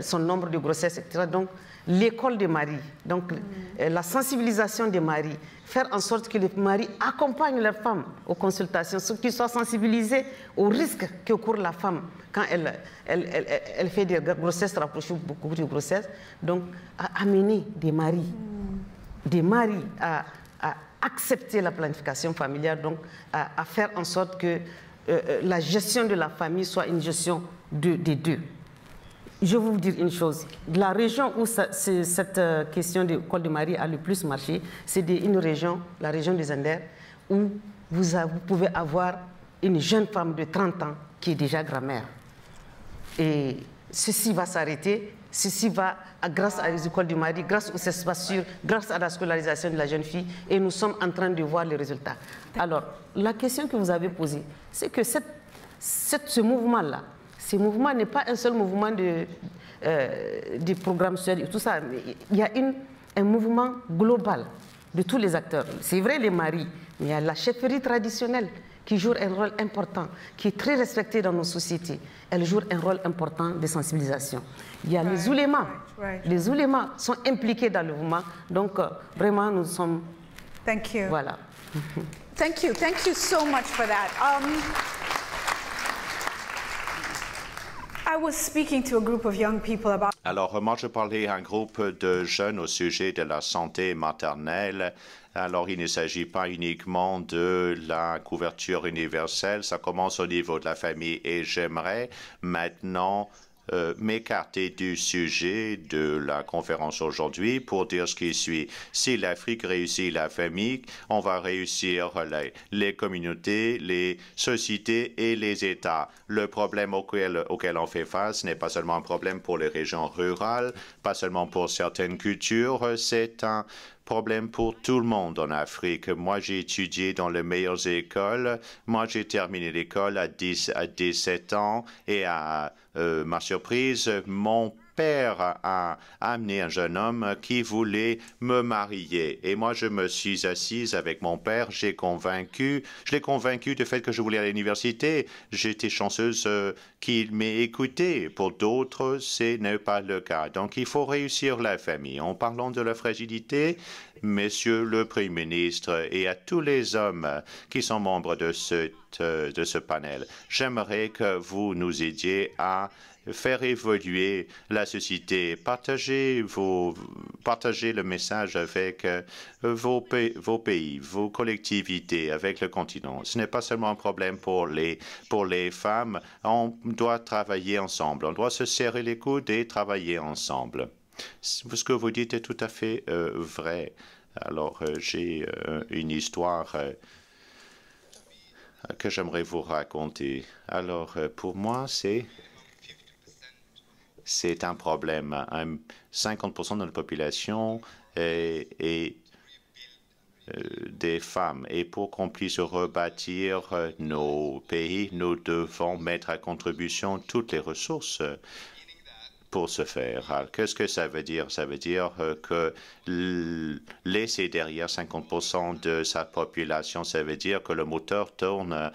son nombre de grossesses, etc. Donc, l'école des maris, donc la sensibilisation des maris, faire en sorte que les maris accompagnent leurs femmes aux consultations, qu'ils soient sensibilisés aux risques que court la femme quand elle fait des grossesses rapprochées, beaucoup de grossesses. Donc, à amener des maris à accepter la planification familiale, donc à faire en sorte que la gestion de la famille soit une gestion des deux. Je vais vous dire une chose. La région où cette question de l'école de Marie a le plus marché, c'est une région, la région des Anders, où vous pouvez avoir une jeune femme de 30 ans qui est déjà grand-mère. Et ceci va s'arrêter. Ceci va, grâce à les écoles de Marie, grâce aux espaces sûrs, grâce à la scolarisation de la jeune fille, et nous sommes en train de voir les résultats. Alors, la question que vous avez posée, c'est que ce mouvement-là, ce mouvement n'est pas un seul mouvement du programme Suède et tout ça. Il y a un mouvement global de tous les acteurs. C'est vrai les maris, mais il y a la chefferie traditionnelle qui joue un rôle important, qui est très respectée dans nos sociétés. Elle joue un rôle important de sensibilisation. Il y a les oulémas. Les oulémas sont impliqués dans le mouvement. Donc, vraiment, nous sommes...
Thank you.
Voilà.
Thank you. Thank you so much for that. I was speaking to a group of young people about...
Alors, moi, je parlais à un groupe de jeunes au sujet de la santé maternelle. Alors, il ne s'agit pas uniquement de la couverture universelle, ça commence au niveau de la famille et j'aimerais maintenant m'écarter du sujet de la conférence aujourd'hui pour dire ce qui suit. Si l'Afrique réussit la famille, on va réussir les communautés, les sociétés et les États. Le problème auquel on fait face n'est pas seulement un problème pour les régions rurales, pas seulement pour certaines cultures, c'est un problème pour tout le monde en Afrique. Moi, j'ai étudié dans les meilleures écoles. Moi, j'ai terminé l'école à 17 ans et à ma surprise, mon père a amené un jeune homme qui voulait me marier. Et moi, je me suis assise avec mon père. Je l'ai convaincu du fait que je voulais aller à l'université. J'étais chanceuse qu'il m'ait écouté. Pour d'autres, ce n'est pas le cas. Donc, il faut réussir la famille. En parlant de la fragilité, Monsieur le Premier ministre et à tous les hommes qui sont membres de ce panel, j'aimerais que vous nous aidiez à faire évoluer la société, partagez le message avec vos pays, vos collectivités, avec le continent. Ce n'est pas seulement un problème pour les femmes, on doit travailler ensemble, on doit se serrer les coudes et travailler ensemble. Ce que vous dites est tout à fait vrai. Alors, j'ai une histoire que j'aimerais vous raconter. Alors, pour moi, c'est un problème. 50% de la population est des femmes. Et pour qu'on puisse rebâtir nos pays, nous devons mettre à contribution toutes les ressources pour ce faire. Qu'est-ce que ça veut dire? Ça veut dire que laisser derrière 50% de sa population, ça veut dire que le moteur tourne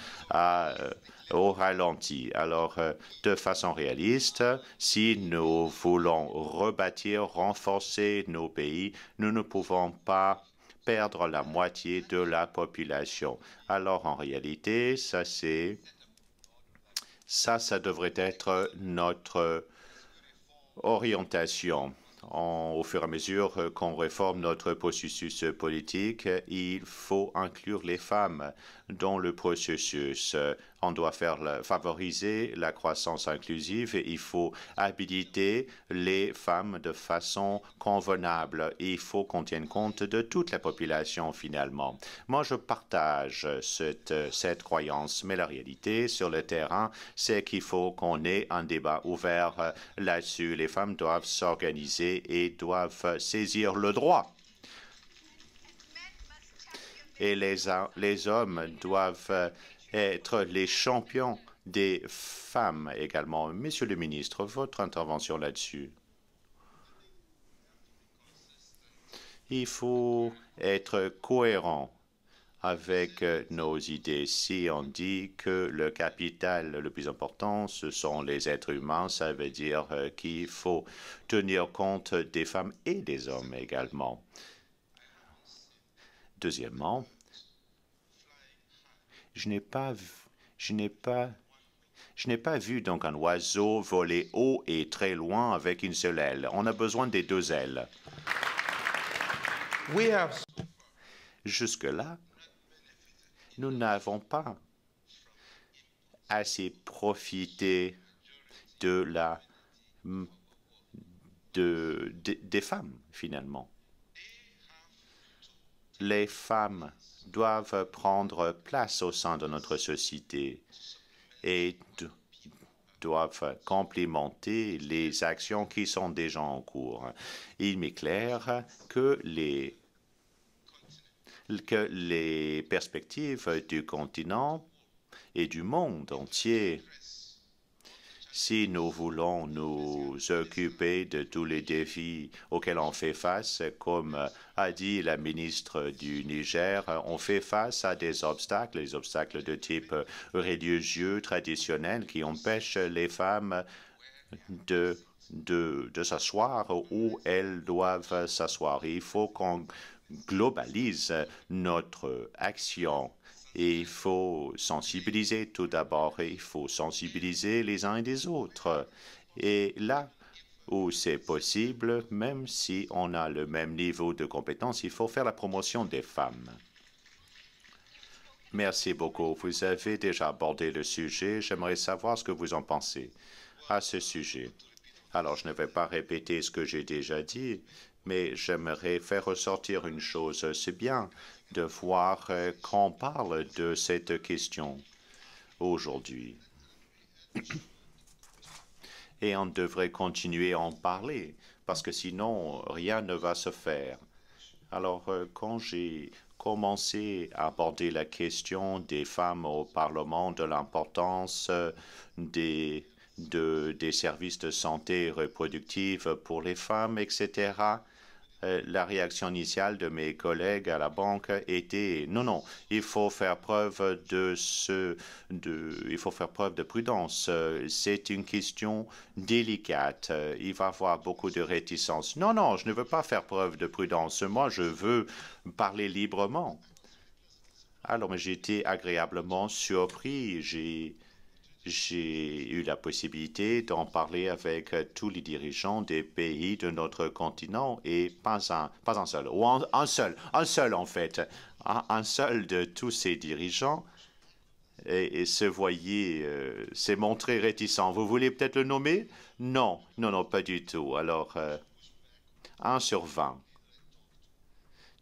au ralenti. Alors, de façon réaliste, si nous voulons rebâtir, renforcer nos pays, nous ne pouvons pas perdre la moitié de la population. Alors, en réalité, ça devrait être notre orientation. Au fur et à mesure qu'on réforme notre processus politique, il faut inclure les femmes dans le processus. On doit favoriser la croissance inclusive et il faut habiliter les femmes de façon convenable. Il faut qu'on tienne compte de toute la population finalement. Moi, je partage cette croyance, mais la réalité sur le terrain, c'est qu'il faut qu'on ait un débat ouvert là-dessus. Les femmes doivent s'organiser et doivent saisir le droit. Et les hommes doivent être les champions des femmes également. Monsieur le ministre, votre intervention là-dessus. Il faut être cohérent avec nos idées. Si on dit que le capital le plus important, ce sont les êtres humains, ça veut dire qu'il faut tenir compte des femmes et des hommes également. Deuxièmement, je n'ai pas vu donc un oiseau voler haut et très loin avec une seule aile. On a besoin des deux ailes. Jusque-là, nous n'avons pas assez profité des femmes, finalement. Les femmes doivent prendre place au sein de notre société et doivent complémenter les actions qui sont déjà en cours. Il m'est clair que les perspectives du continent et du monde entier, Si nous voulons nous occuper de tous les défis auxquels on fait face, comme a dit la ministre du Niger, on fait face à des obstacles de type religieux, traditionnel, qui empêchent les femmes de s'asseoir où elles doivent s'asseoir. Il faut qu'on globalise notre action. Et il faut sensibiliser tout d'abord, il faut sensibiliser les uns et les autres. Et là où c'est possible, même si on a le même niveau de compétence, il faut faire la promotion des femmes. Merci beaucoup. Vous avez déjà abordé le sujet. J'aimerais savoir ce que vous en pensez à ce sujet. Alors, je ne vais pas répéter ce que j'ai déjà dit, mais j'aimerais faire ressortir une chose. C'est bien de voir qu'on parle de cette question aujourd'hui. Et on devrait continuer à en parler, parce que sinon, rien ne va se faire. Alors, quand j'ai commencé à aborder la question des femmes au Parlement, de l'importance des services de santé reproductive pour les femmes, etc., la réaction initiale de mes collègues à la banque était non, il faut faire preuve il faut faire preuve de prudence. C'est une question délicate. Il va y avoir beaucoup de réticence. Non, je ne veux pas faire preuve de prudence. Moi, je veux parler librement. Alors, j'ai été agréablement surpris. J'ai eu la possibilité d'en parler avec tous les dirigeants des pays de notre continent et pas un seul, ou un seul en fait, un seul de tous ces dirigeants et s'est montré réticent. Vous voulez peut-être le nommer? Non, pas du tout. Alors, 1 sur 20.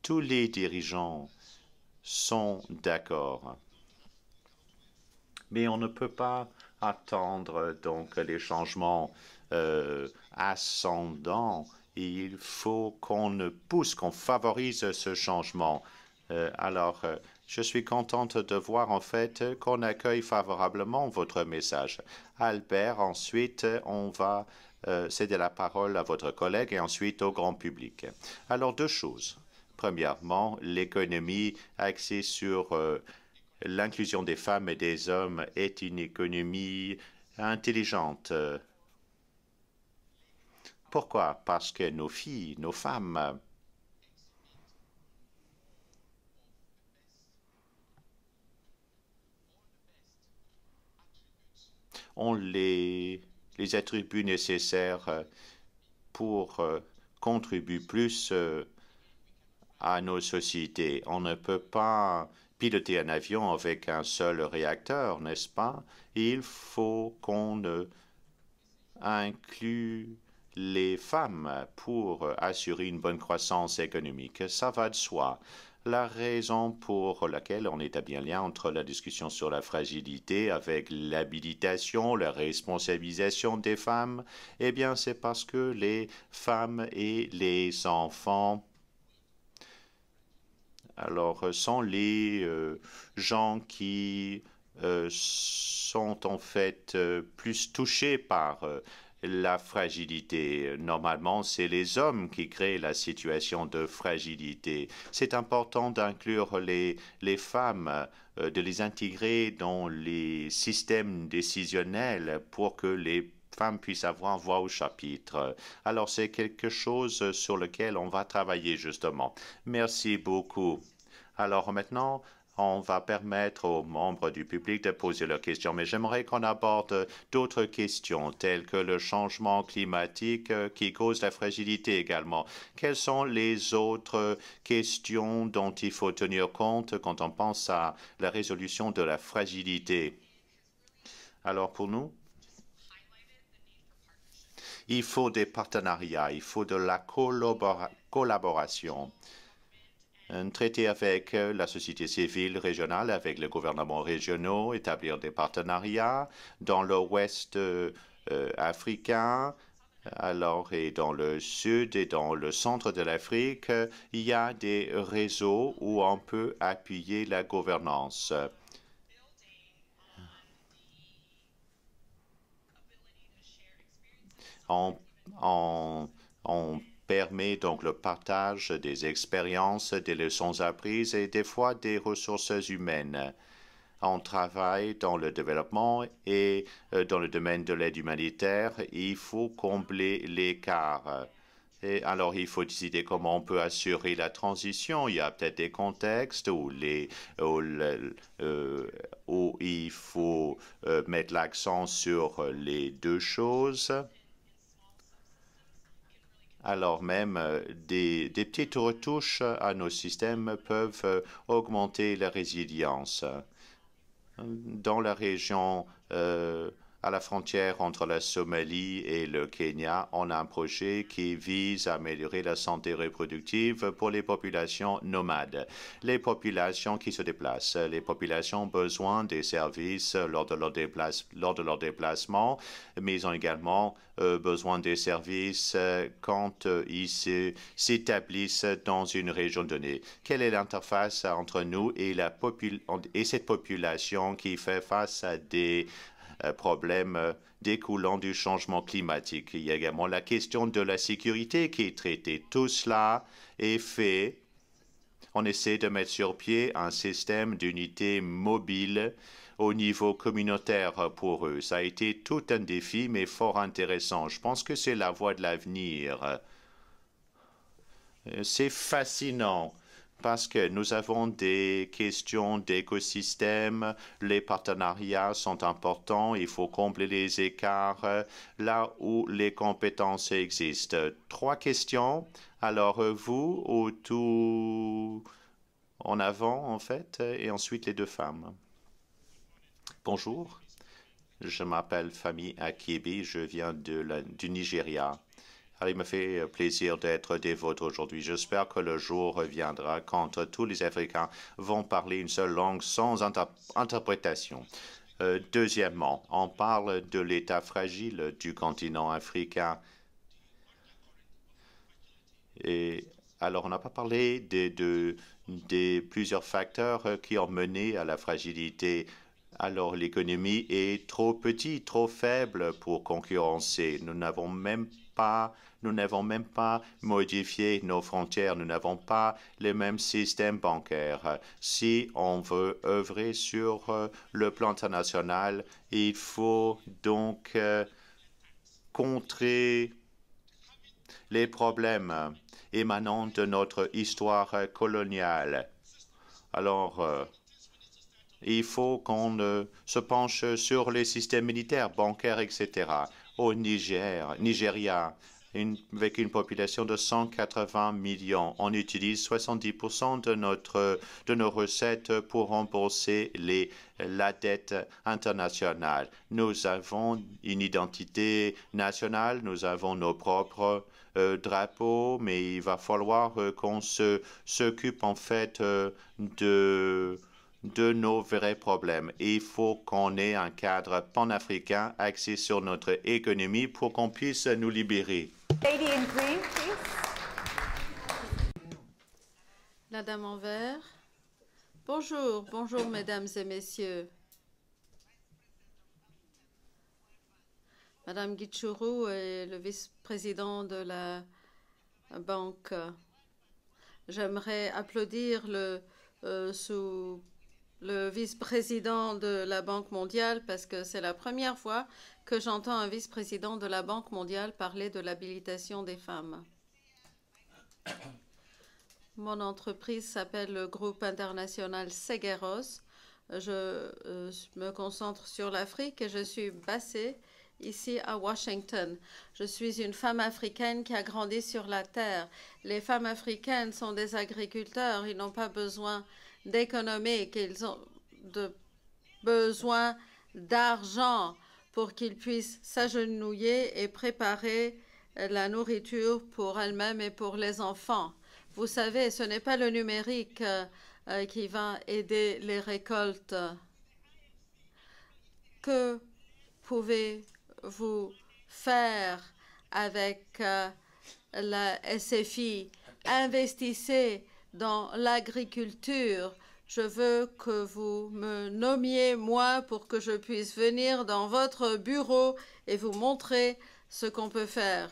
Tous les dirigeants sont d'accord. Mais on ne peut pas attendre donc les changements ascendants. Il faut qu'on pousse, qu'on favorise ce changement. Je suis contente de voir en fait qu'on accueille favorablement votre message. Albert, ensuite, on va céder la parole à votre collègue et ensuite au grand public. Alors, 2 choses. Premièrement, l'économie axée sur l'inclusion des femmes et des hommes est une économie intelligente. Pourquoi? Parce que nos filles, nos femmes, ont les attributs nécessaires pour contribuer plus à nos sociétés. On ne peut pas piloter un avion avec un seul réacteur, n'est-ce pas? Il faut qu'on inclue les femmes pour assurer une bonne croissance économique. Ça va de soi. La raison pour laquelle on établit un lien entre la discussion sur la fragilité avec l'habilitation, la responsabilisation des femmes, eh bien, c'est parce que les femmes et les enfants sont les gens qui sont en fait plus touchés par la fragilité. Normalement, c'est les hommes qui créent la situation de fragilité. C'est important d'inclure les femmes, de les intégrer dans les systèmes décisionnels pour que les femmes puissent avoir voix au chapitre. Alors, c'est quelque chose sur lequel on va travailler justement. Merci beaucoup. Alors maintenant, on va permettre aux membres du public de poser leurs questions, mais j'aimerais qu'on aborde d'autres questions, telles que le changement climatique qui cause la fragilité également. Quelles sont les autres questions dont il faut tenir compte quand on pense à la résolution de la fragilité? Alors pour nous, il faut des partenariats, il faut de la collaboration. Un traité avec la société civile régionale, avec les gouvernements régionaux, établir des partenariats dans l'ouest africain, et dans le sud et dans le centre de l'Afrique, il y a des réseaux où on peut appuyer la gouvernance. on permet donc le partage des expériences, des leçons apprises et des fois des ressources humaines. On travaille dans le développement et dans le domaine de l'aide humanitaire. Il faut combler l'écart. Et alors, il faut décider comment on peut assurer la transition. Il y a peut-être des contextes où il faut mettre l'accent sur les deux choses. Alors même, des petites retouches à nos systèmes peuvent augmenter la résilience. Dans la région à la frontière entre la Somalie et le Kenya, on a un projet qui vise à améliorer la santé reproductive pour les populations nomades, les populations qui se déplacent. Les populations ont besoin des services lors de leur déplacement, mais ils ont également besoin des services quand ils s'établissent dans une région donnée. Quelle est l'interface entre nous et cette population qui fait face à des problèmes découlant du changement climatique? Il y a également la question de la sécurité qui est traitée. Tout cela est fait. On essaie de mettre sur pied un système d'unité mobile au niveau communautaire pour eux. Ça a été tout un défi, mais fort intéressant. Je pense que c'est la voie de l'avenir. C'est fascinant parce que nous avons des questions d'écosystème, les partenariats sont importants, il faut combler les écarts là où les compétences existent. 3 questions. Alors, vous, ou tout en avant, en fait, et ensuite les 2 femmes. Bonjour, je m'appelle Fami Akibi, je viens du Nigeria. Alors, il me fait plaisir d'être des vôtres aujourd'hui. J'espère que le jour reviendra quand tous les Africains vont parler une seule langue sans interprétation. Deuxièmement, on parle de l'état fragile du continent africain. Et alors, on n'a pas parlé des plusieurs facteurs qui ont mené à la fragilité. Alors, l'économie est trop petite, trop faible pour concurrencer. Nous n'avons même pas modifié nos frontières. Nous n'avons pas les mêmes systèmes bancaires. Si on veut œuvrer sur le plan international, il faut donc contrer les problèmes émanant de notre histoire coloniale. Alors, il faut qu'on se penche sur les systèmes militaires, bancaires, etc. Au Nigeria, avec une population de 180 millions, on utilise 70% de nos recettes pour rembourser la dette internationale. Nous avons une identité nationale, nous avons nos propres drapeaux, mais il va falloir qu'on s'occupe en fait de nos vrais problèmes. Il faut qu'on ait un cadre panafricain axé sur notre économie pour qu'on puisse nous libérer.
Lady in green, please.
La dame en vert. Bonjour, bonjour mesdames et messieurs. Madame Gichuru est le vice-président de la banque. J'aimerais applaudir le vice-président de la Banque mondiale parce que c'est la première fois que j'entends un vice-président de la Banque mondiale parler de l'habilitation des femmes. Mon entreprise s'appelle le groupe international Segueros. Je me concentre sur l'Afrique et je suis basée ici à Washington. Je suis une femme africaine qui a grandi sur la terre. Les femmes africaines sont des agriculteurs. Ils n'ont pas besoin d'économie, qu'ils ont besoin d'argent pour qu'ils puissent s'agenouiller et préparer la nourriture pour elles-mêmes et pour les enfants. Vous savez, ce n'est pas le numérique qui va aider les récoltes. Que pouvez-vous faire avec la SFI? Investissez dans l'agriculture Je veux que vous me nommiez, moi, pour que je puisse venir dans votre bureau et vous montrer ce qu'on peut faire.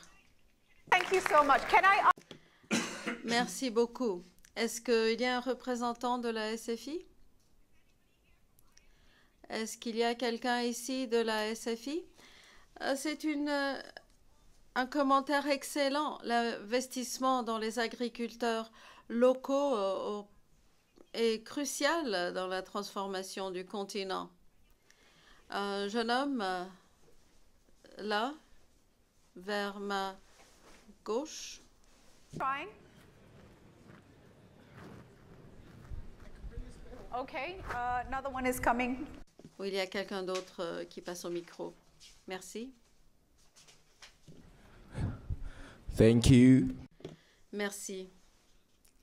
Thank you so much. Can I
Merci beaucoup. Est-ce qu'il y a un représentant de la SFI? Est-ce qu'il y a quelqu'un ici de la SFI? C'est un commentaire excellent. L'investissement dans les agriculteurs locaux est crucial dans la transformation du continent. Un jeune homme, là, vers ma gauche.
trying? Okay, another one is coming.
Ou il y a quelqu'un d'autre qui passe au micro. Merci.
Thank you.
Merci.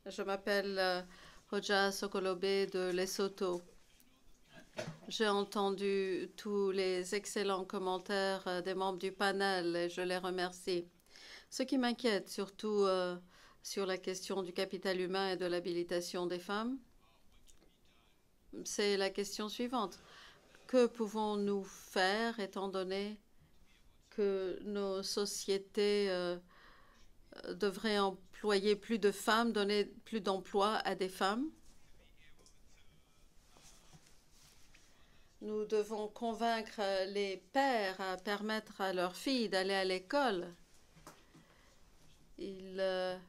Je m'appelle Roja Sokolobe de Lesotho. J'ai entendu tous les excellents commentaires des membres du panel et je les remercie. Ce qui m'inquiète surtout sur la question du capital humain et de l'habilitation des femmes, c'est la question suivante. Que pouvons-nous faire étant donné que nos sociétés devraient employer plus de femmes, donner plus d'emplois à des femmes? Nous devons convaincre les pères à permettre à leurs filles d'aller à l'école. Il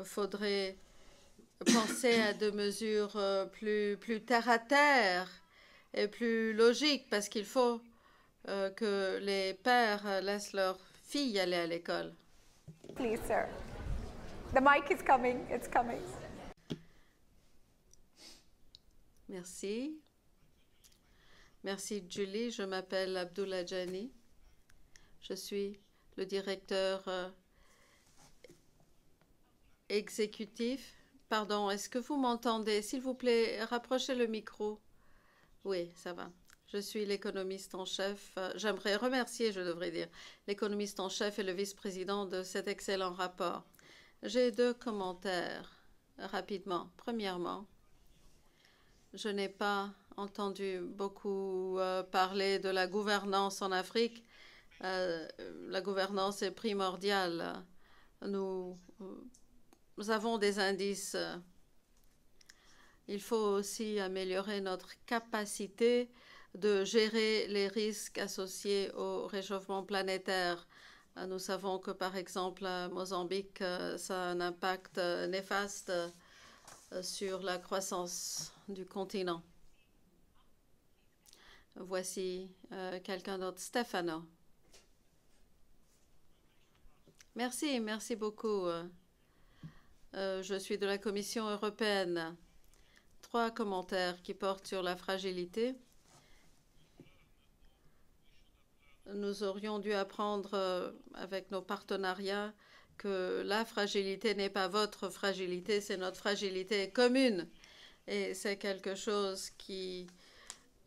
faudrait penser à des mesures plus terre à terre et plus logiques parce qu'il faut que les pères laissent leurs filles aller à l'école.
Please, sir. The mic is coming. It's coming.
Merci. Merci, Julie. Je m'appelle Abdullah Jani. Je suis le directeur exécutif. Pardon, est-ce que vous m'entendez? S'il vous plaît, rapprochez le micro. Oui, ça va. Je suis l'économiste en chef. J'aimerais remercier, je devrais dire, l'économiste en chef et le vice-président de cet excellent rapport. J'ai deux commentaires rapidement. Premièrement, je n'ai pas entendu beaucoup parler de la gouvernance en Afrique. La gouvernance est primordiale. Nous avons des indices. Il faut aussi améliorer notre capacité de gérer les risques associés au réchauffement planétaire. Nous savons que, par exemple, à Mozambique, ça a un impact néfaste sur la croissance du continent. Voici quelqu'un d'autre, Stefano. Merci, merci beaucoup. Je suis de la Commission européenne. 3 commentaires qui portent sur la fragilité. Nous aurions dû apprendre avec nos partenariats que la fragilité n'est pas votre fragilité, c'est notre fragilité commune. Et c'est quelque chose qui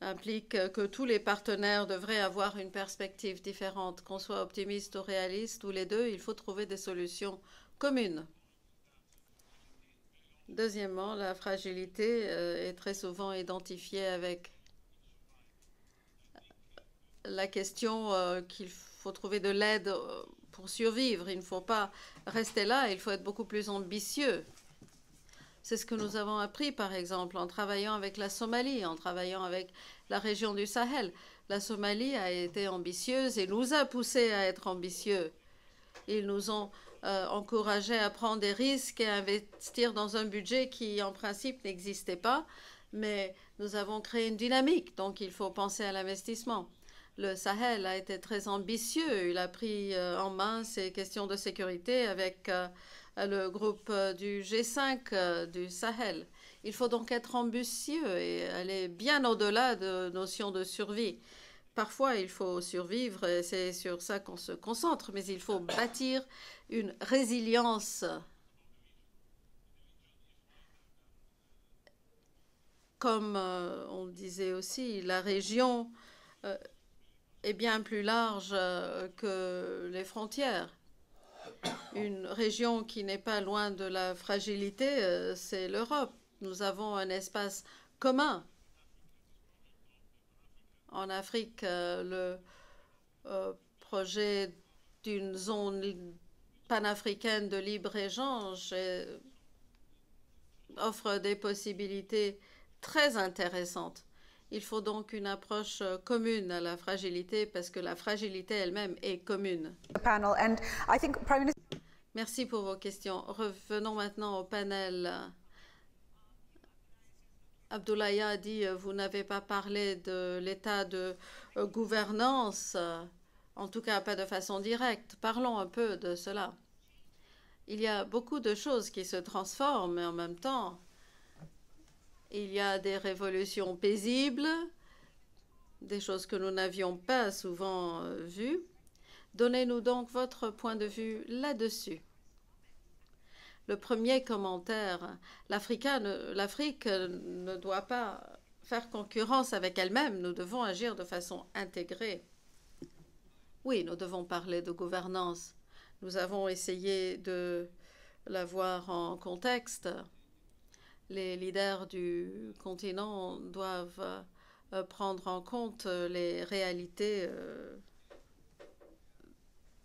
implique que tous les partenaires devraient avoir une perspective différente. Qu'on soit optimiste ou réaliste, ou les deux, il faut trouver des solutions communes. Deuxièmement, la fragilité est très souvent identifiée avec la question qu'il faut trouver de l'aide pour survivre. Il ne faut pas rester là, il faut être beaucoup plus ambitieux. C'est ce que nous avons appris, par exemple, en travaillant avec la Somalie, en travaillant avec la région du Sahel. La Somalie a été ambitieuse et nous a poussés à être ambitieux. Ils nous ont encouragés à prendre des risques et à investir dans un budget qui, en principe, n'existait pas, mais nous avons créé une dynamique, donc il faut penser à l'investissement. Le Sahel a été très ambitieux. Il a pris en main ces questions de sécurité avec le groupe du G5 du Sahel. Il faut donc être ambitieux et aller bien au-delà de notions de survie. Parfois, il faut survivre et c'est sur ça qu'on se concentre, mais il faut bâtir une résilience. Comme on disait aussi, la région est bien plus large que les frontières. Une région qui n'est pas loin de la fragilité, c'est l'Europe. Nous avons un espace commun. En Afrique, le projet d'une zone panafricaine de libre-échange offre des possibilités très intéressantes. Il faut donc une approche commune à la fragilité parce que la fragilité elle-même est commune. Merci pour vos questions. Revenons maintenant au panel. Abdoulaye a dit vous n'avez pas parlé de l'état de gouvernance, en tout cas pas de façon directe. Parlons un peu de cela. Il y a beaucoup de choses qui se transforment, mais en même temps, il y a des révolutions paisibles, des choses que nous n'avions pas souvent vues. Donnez-nous donc votre point de vue là-dessus. Le premier commentaire, l'Afrique ne doit pas faire concurrence avec elle-même. Nous devons agir de façon intégrée. Oui, nous devons parler de gouvernance. Nous avons essayé de la voir en contexte. Les leaders du continent doivent prendre en compte les réalités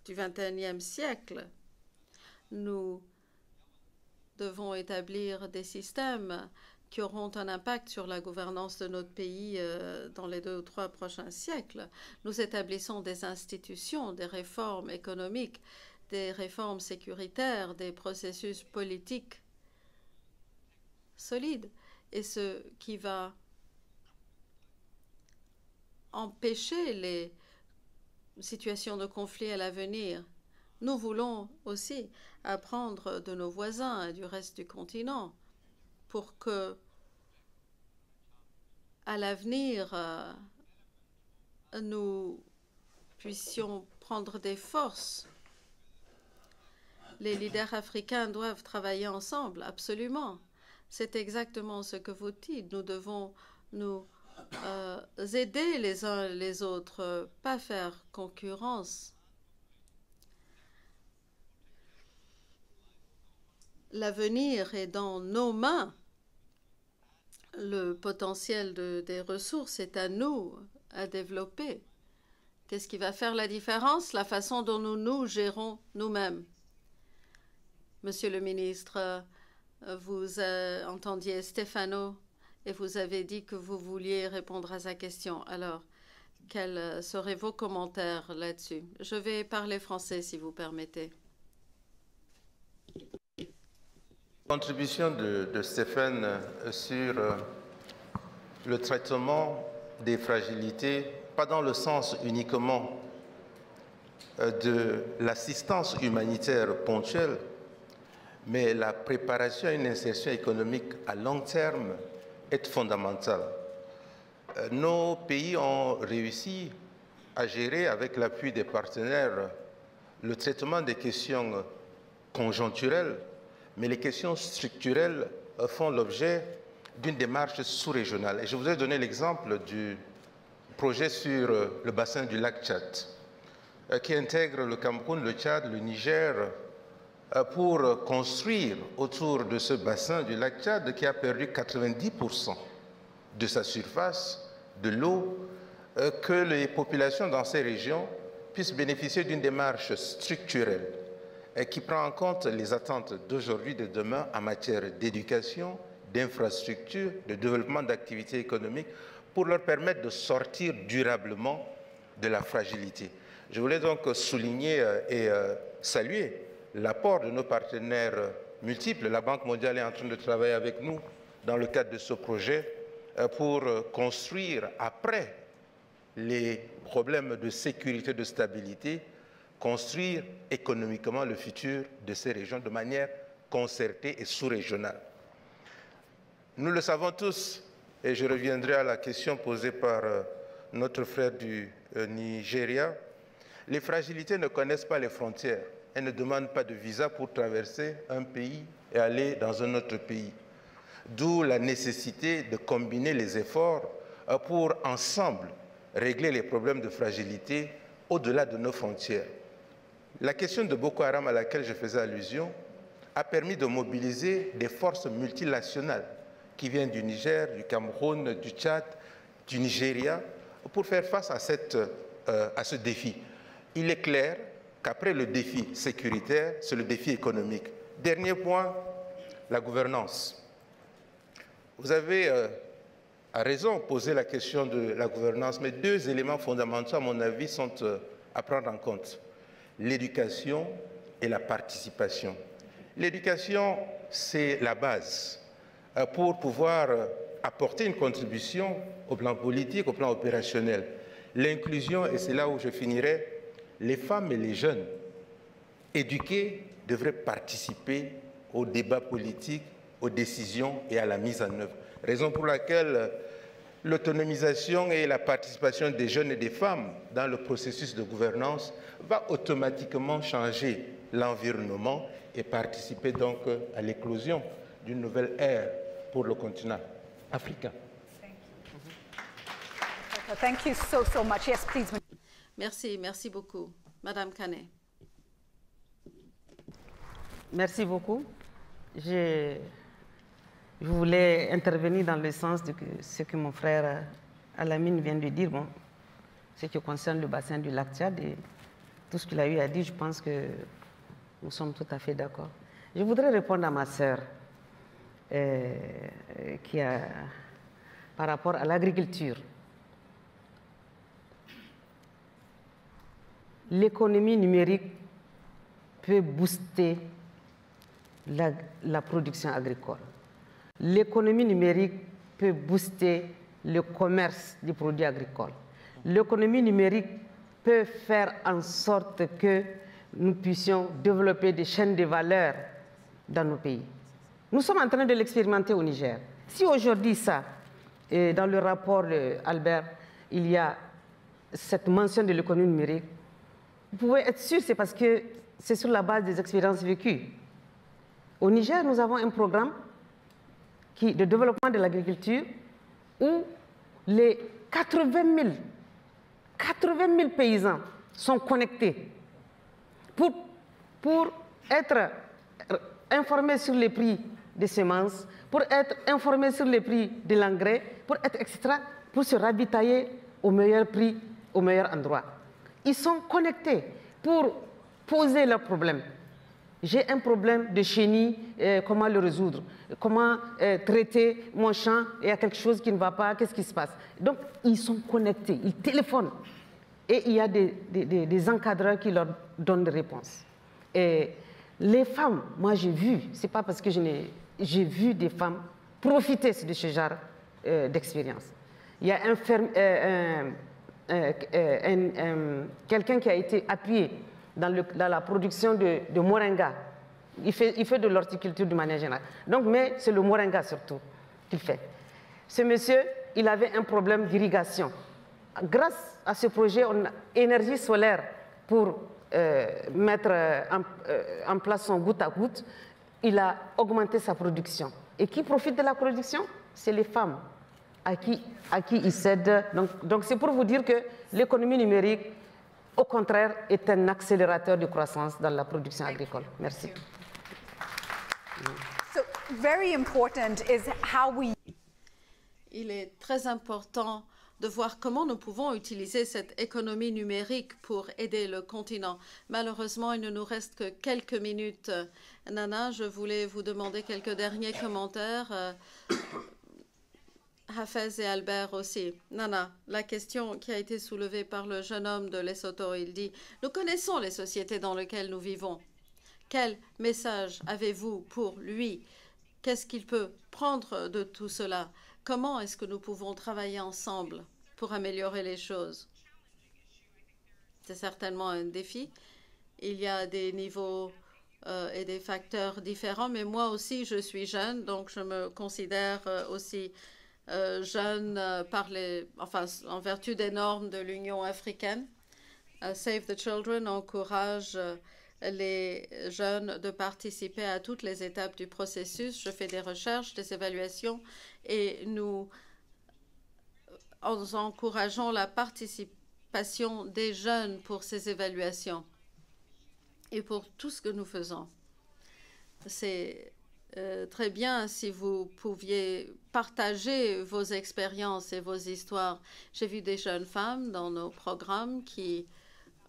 du XXIe siècle. Nous devons établir des systèmes qui auront un impact sur la gouvernance de notre pays dans les 2 ou 3 prochains siècles. Nous établissons des institutions, des réformes économiques, des réformes sécuritaires, des processus politiques solides. Et ce qui va empêcher les situations de conflit à l'avenir. Nous voulons aussi apprendre de nos voisins et du reste du continent pour que, à l'avenir, nous puissions prendre des forces. Les leaders africains doivent travailler ensemble, absolument. C'est exactement ce que vous dites. Nous devons nous aider les uns les autres, pas faire concurrence. L'avenir est dans nos mains. Le potentiel des ressources est à nous à développer. Qu'est-ce qui va faire la différence? La façon dont nous nous gérons nous-mêmes. Monsieur le ministre, vous entendiez Stefano et vous avez dit que vous vouliez répondre à sa question. Alors, quels seraient vos commentaires là-dessus? Je vais parler français, si vous permettez.
Contribution de Stéphane sur le traitement des fragilités, pas dans le sens uniquement de l'assistance humanitaire ponctuelle, mais la préparation à une insertion économique à long terme est fondamentale. Nos pays ont réussi à gérer, avec l'appui des partenaires, le traitement des questions conjoncturelles, mais les questions structurelles font l'objet d'une démarche sous-régionale. Et je vous ai donné l'exemple du projet sur le bassin du lac Tchad, qui intègre le Cameroun, le Tchad, le Niger, pour construire autour de ce bassin du lac Tchad, qui a perdu 90% de sa surface, de l'eau, que les populations dans ces régions puissent bénéficier d'une démarche structurelle qui prend en compte les attentes d'aujourd'hui et de demain en matière d'éducation, d'infrastructures, de développement d'activités économiques, pour leur permettre de sortir durablement de la fragilité. Je voulais donc souligner et saluer l'apport de nos partenaires multiples. La Banque mondiale est en train de travailler avec nous dans le cadre de ce projet pour construire, après les problèmes de sécurité, de stabilité, construire économiquement le futur de ces régions de manière concertée et sous-régionale. Nous le savons tous, et je reviendrai à la question posée par notre frère du Nigeria, les fragilités ne connaissent pas les frontières. Elles ne demandent pas de visa pour traverser un pays et aller dans un autre pays. D'où la nécessité de combiner les efforts pour ensemble régler les problèmes de fragilité au-delà de nos frontières. La question de Boko Haram à laquelle je faisais allusion a permis de mobiliser des forces multinationales qui viennent du Niger, du Cameroun, du Tchad, du Nigeria, pour faire face à ce défi. Il est clair qu'après le défi sécuritaire, c'est le défi économique. Dernier point, la gouvernance. Vous avez à raison posé la question de la gouvernance, mais deux éléments fondamentaux, à mon avis, sont à prendre en compte. L'éducation et la participation. L'éducation, c'est la base pour pouvoir apporter une contribution au plan politique, au plan opérationnel. L'inclusion, et c'est là où je finirai, les femmes et les jeunes éduqués devraient participer au débat politique, aux décisions et à la mise en œuvre. Raison pour laquelle l'autonomisation et la participation des jeunes et des femmes dans le processus de gouvernance va automatiquement changer l'environnement et participer donc à l'éclosion d'une nouvelle ère pour le continent africain.
Thank you so much. Yes, please.
Merci beaucoup. Madame Kane.
Merci beaucoup. Je voulais intervenir dans le sens de ce que mon frère Alamine vient de dire, bon, ce qui concerne le bassin du lac Tchad et tout ce qu'il a eu à dire, je pense que nous sommes tout à fait d'accord. Je voudrais répondre à ma sœur par rapport à l'agriculture. L'économie numérique peut booster la production agricole. L'économie numérique peut booster le commerce des produits agricoles. L'économie numérique peut faire en sorte que nous puissions développer des chaînes de valeur dans nos pays. Nous sommes en train de l'expérimenter au Niger. Si aujourd'hui, dans le rapport d'Albert, il y a cette mention de l'économie numérique, vous pouvez être sûr, c'est parce que c'est sur la base des expériences vécues. Au Niger, nous avons un programme de développement de l'agriculture où les 80 000 paysans sont connectés pour être informés sur les prix des semences, pour être informés sur les prix de l'engrais, etc., pour se ravitailler au meilleur prix, au meilleur endroit. Ils sont connectés pour poser leurs problèmes. J'ai un problème de chenille, comment le résoudre? Comment traiter mon champ? Il y a quelque chose qui ne va pas, qu'est-ce qui se passe? Donc, ils sont connectés, ils téléphonent. Et il y a des encadreurs qui leur donnent des réponses. Et les femmes, moi j'ai vu, c'est pas parce que j'ai vu des femmes profiter de ce genre d'expérience. Il y a quelqu'un qui a été appuyé dans la production de moringa. Il fait de l'horticulture de manière générale. Donc, mais c'est le moringa surtout qu'il fait. Ce monsieur, il avait un problème d'irrigation. Grâce à ce projet, on a énergie solaire pour mettre en place son goutte à goutte, il a augmenté sa production. Et qui profite de la production? C'est les femmes à qui il cède. Donc c'est pour vous dire que l'économie numérique, au contraire, est un accélérateur de croissance dans la production agricole. Merci.
So, very important is how we...
Il est très important de voir comment nous pouvons utiliser cette économie numérique pour aider le continent. Malheureusement, il ne nous reste que quelques minutes. Nana, je voulais vous demander quelques derniers commentaires. Hafez et Albert aussi. Nana, la question qui a été soulevée par le jeune homme de Lesotho, il dit « Nous connaissons les sociétés dans lesquelles nous vivons. Quel message avez-vous pour lui? Qu'est-ce qu'il peut prendre de tout cela? Comment est-ce que nous pouvons travailler ensemble pour améliorer les choses ?» C'est certainement un défi. Il y a des niveaux et des facteurs différents, mais moi aussi, je suis jeune, donc je me considère aussi jeune en vertu des normes de l'Union africaine. Save the Children encourage les jeunes de participer à toutes les étapes du processus. Je fais des recherches, des évaluations et nous encourageons la participation des jeunes pour ces évaluations et pour tout ce que nous faisons. C'est très bien si vous pouviez partager vos expériences et vos histoires. J'ai vu des jeunes femmes dans nos programmes qui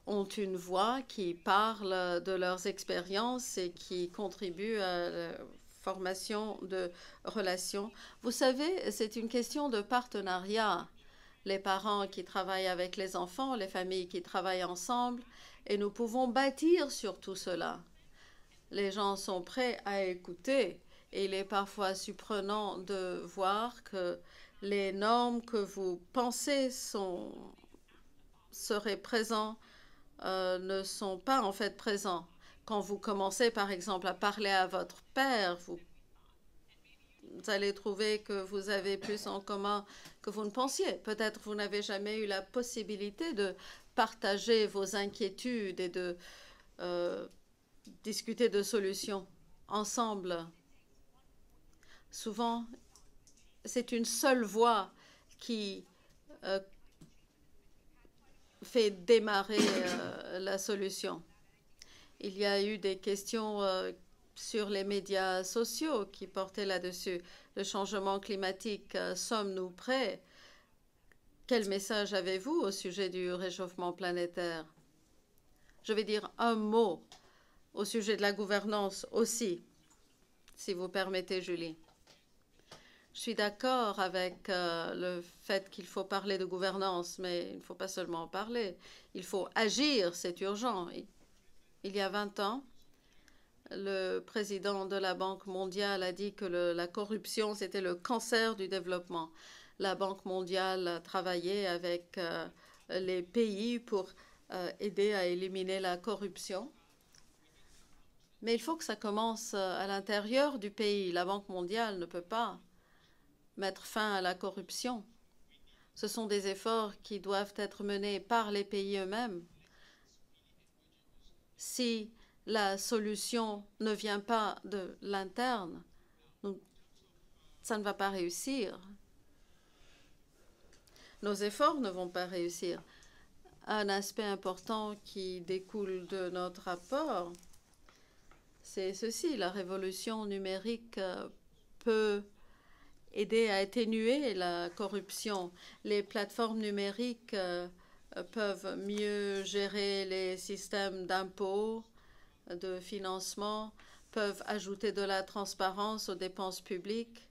ont une voix, qui parlent de leurs expériences et qui contribuent à la formation de relations. Vous savez, c'est une question de partenariat. Les parents qui travaillent avec les enfants, les familles qui travaillent ensemble, et nous pouvons bâtir sur tout cela. Les gens sont prêts à écouter et il est parfois surprenant de voir que les normes que vous pensez seraient présents ne sont pas en fait présents. Quand vous commencez par exemple à parler à votre père, vous allez trouver que vous avez plus en commun que vous ne pensiez. Peut-être vous n'avez jamais eu la possibilité de partager vos inquiétudes et de discuter de solutions ensemble. Souvent, c'est une seule voix qui fait démarrer la solution. Il y a eu des questions sur les médias sociaux qui portaient là-dessus. Le changement climatique, sommes-nous prêts? Quel message avez-vous au sujet du réchauffement planétaire? Je vais dire un mot au sujet de la gouvernance aussi, si vous permettez, Julie. Je suis d'accord avec le fait qu'il faut parler de gouvernance, mais il ne faut pas seulement en parler. Il faut agir, c'est urgent. Il y a 20 ans, le président de la Banque mondiale a dit que la corruption, c'était le cancer du développement. La Banque mondiale a travaillé avec les pays pour aider à éliminer la corruption. Mais il faut que ça commence à l'intérieur du pays. La Banque mondiale ne peut pas mettre fin à la corruption. Ce sont des efforts qui doivent être menés par les pays eux-mêmes. Si la solution ne vient pas de l'interne, ça ne va pas réussir. Nos efforts ne vont pas réussir. Un aspect important qui découle de notre rapport, c'est ceci: la révolution numérique peut aider à atténuer la corruption. Les plateformes numériques peuvent mieux gérer les systèmes d'impôts, de financement, peuvent ajouter de la transparence aux dépenses publiques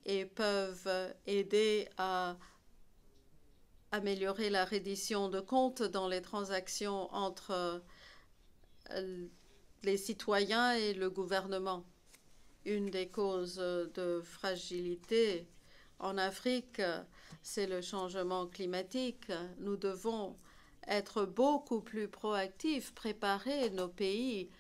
et peuvent aider à améliorer la reddition de comptes dans les transactions entre les citoyens et le gouvernement. Une des causes de fragilité en Afrique, c'est le changement climatique. Nous devons être beaucoup plus proactifs, préparer nos pays,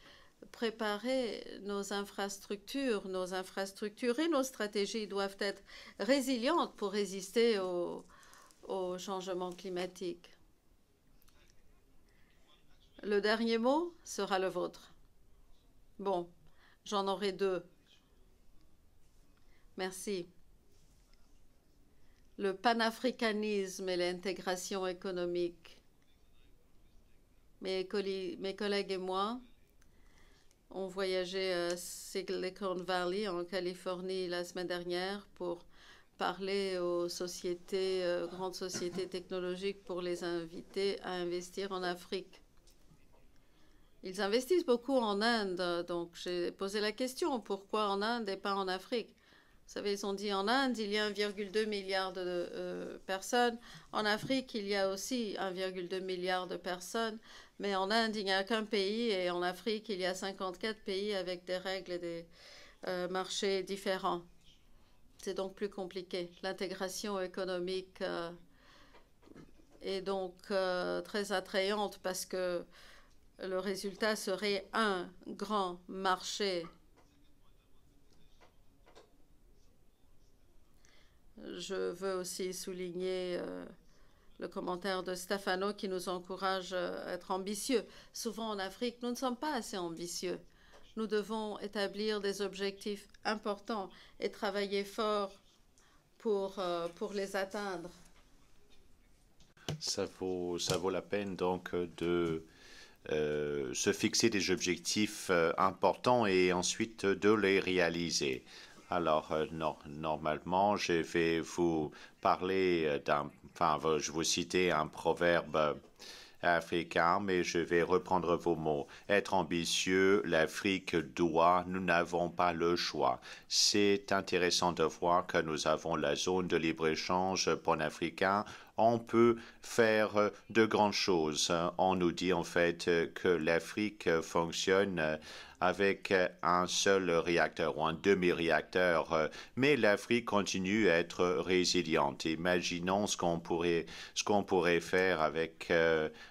préparer nos infrastructures et nos stratégies doivent être résilientes pour résister au changement climatique. Le dernier mot sera le vôtre. Bon, j'en aurai deux. Merci. Le panafricanisme et l'intégration économique. Mes collègues et moi ont voyagé à Silicon Valley, en Californie, la semaine dernière pour parler aux sociétés, grandes sociétés technologiques, pour les inviter à investir en Afrique. Ils investissent beaucoup en Inde, donc j'ai posé la question, pourquoi en Inde et pas en Afrique? Vous savez, ils ont dit en Inde, il y a 1,2 milliard de personnes. En Afrique, il y a aussi 1,2 milliard de personnes. Mais en Inde, il n'y a qu'un pays et en Afrique, il y a 54 pays avec des règles et des marchés différents. C'est donc plus compliqué. L'intégration économique est donc très attrayante parce que le résultat serait un grand marché. Je veux aussi souligner le commentaire de Stefano qui nous encourage à être ambitieux. Souvent en Afrique, nous ne sommes pas assez ambitieux. Nous devons établir des objectifs importants et travailler fort pour les atteindre.
Ça vaut la peine donc de se fixer des objectifs importants et ensuite de les réaliser. Alors, normalement, je vais vous parler je vais vous citer un proverbe africain, mais je vais reprendre vos mots. Être ambitieux, l'Afrique doit, nous n'avons pas le choix. C'est intéressant de voir que nous avons la zone de libre-échange panafricain. On peut faire de grandes choses. On nous dit en fait que l'Afrique fonctionne avec un seul réacteur ou un demi-réacteur, mais l'Afrique continue à être résiliente. Imaginons ce qu'on pourrait faire avec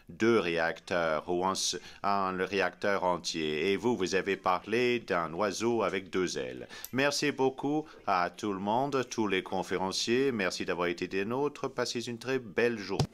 2 réacteurs ou un réacteur entier. Et vous avez parlé d'un oiseau avec 2 ailes. Merci beaucoup à tout le monde, tous les conférenciers. Merci d'avoir été des nôtres. Passez une très belle journée.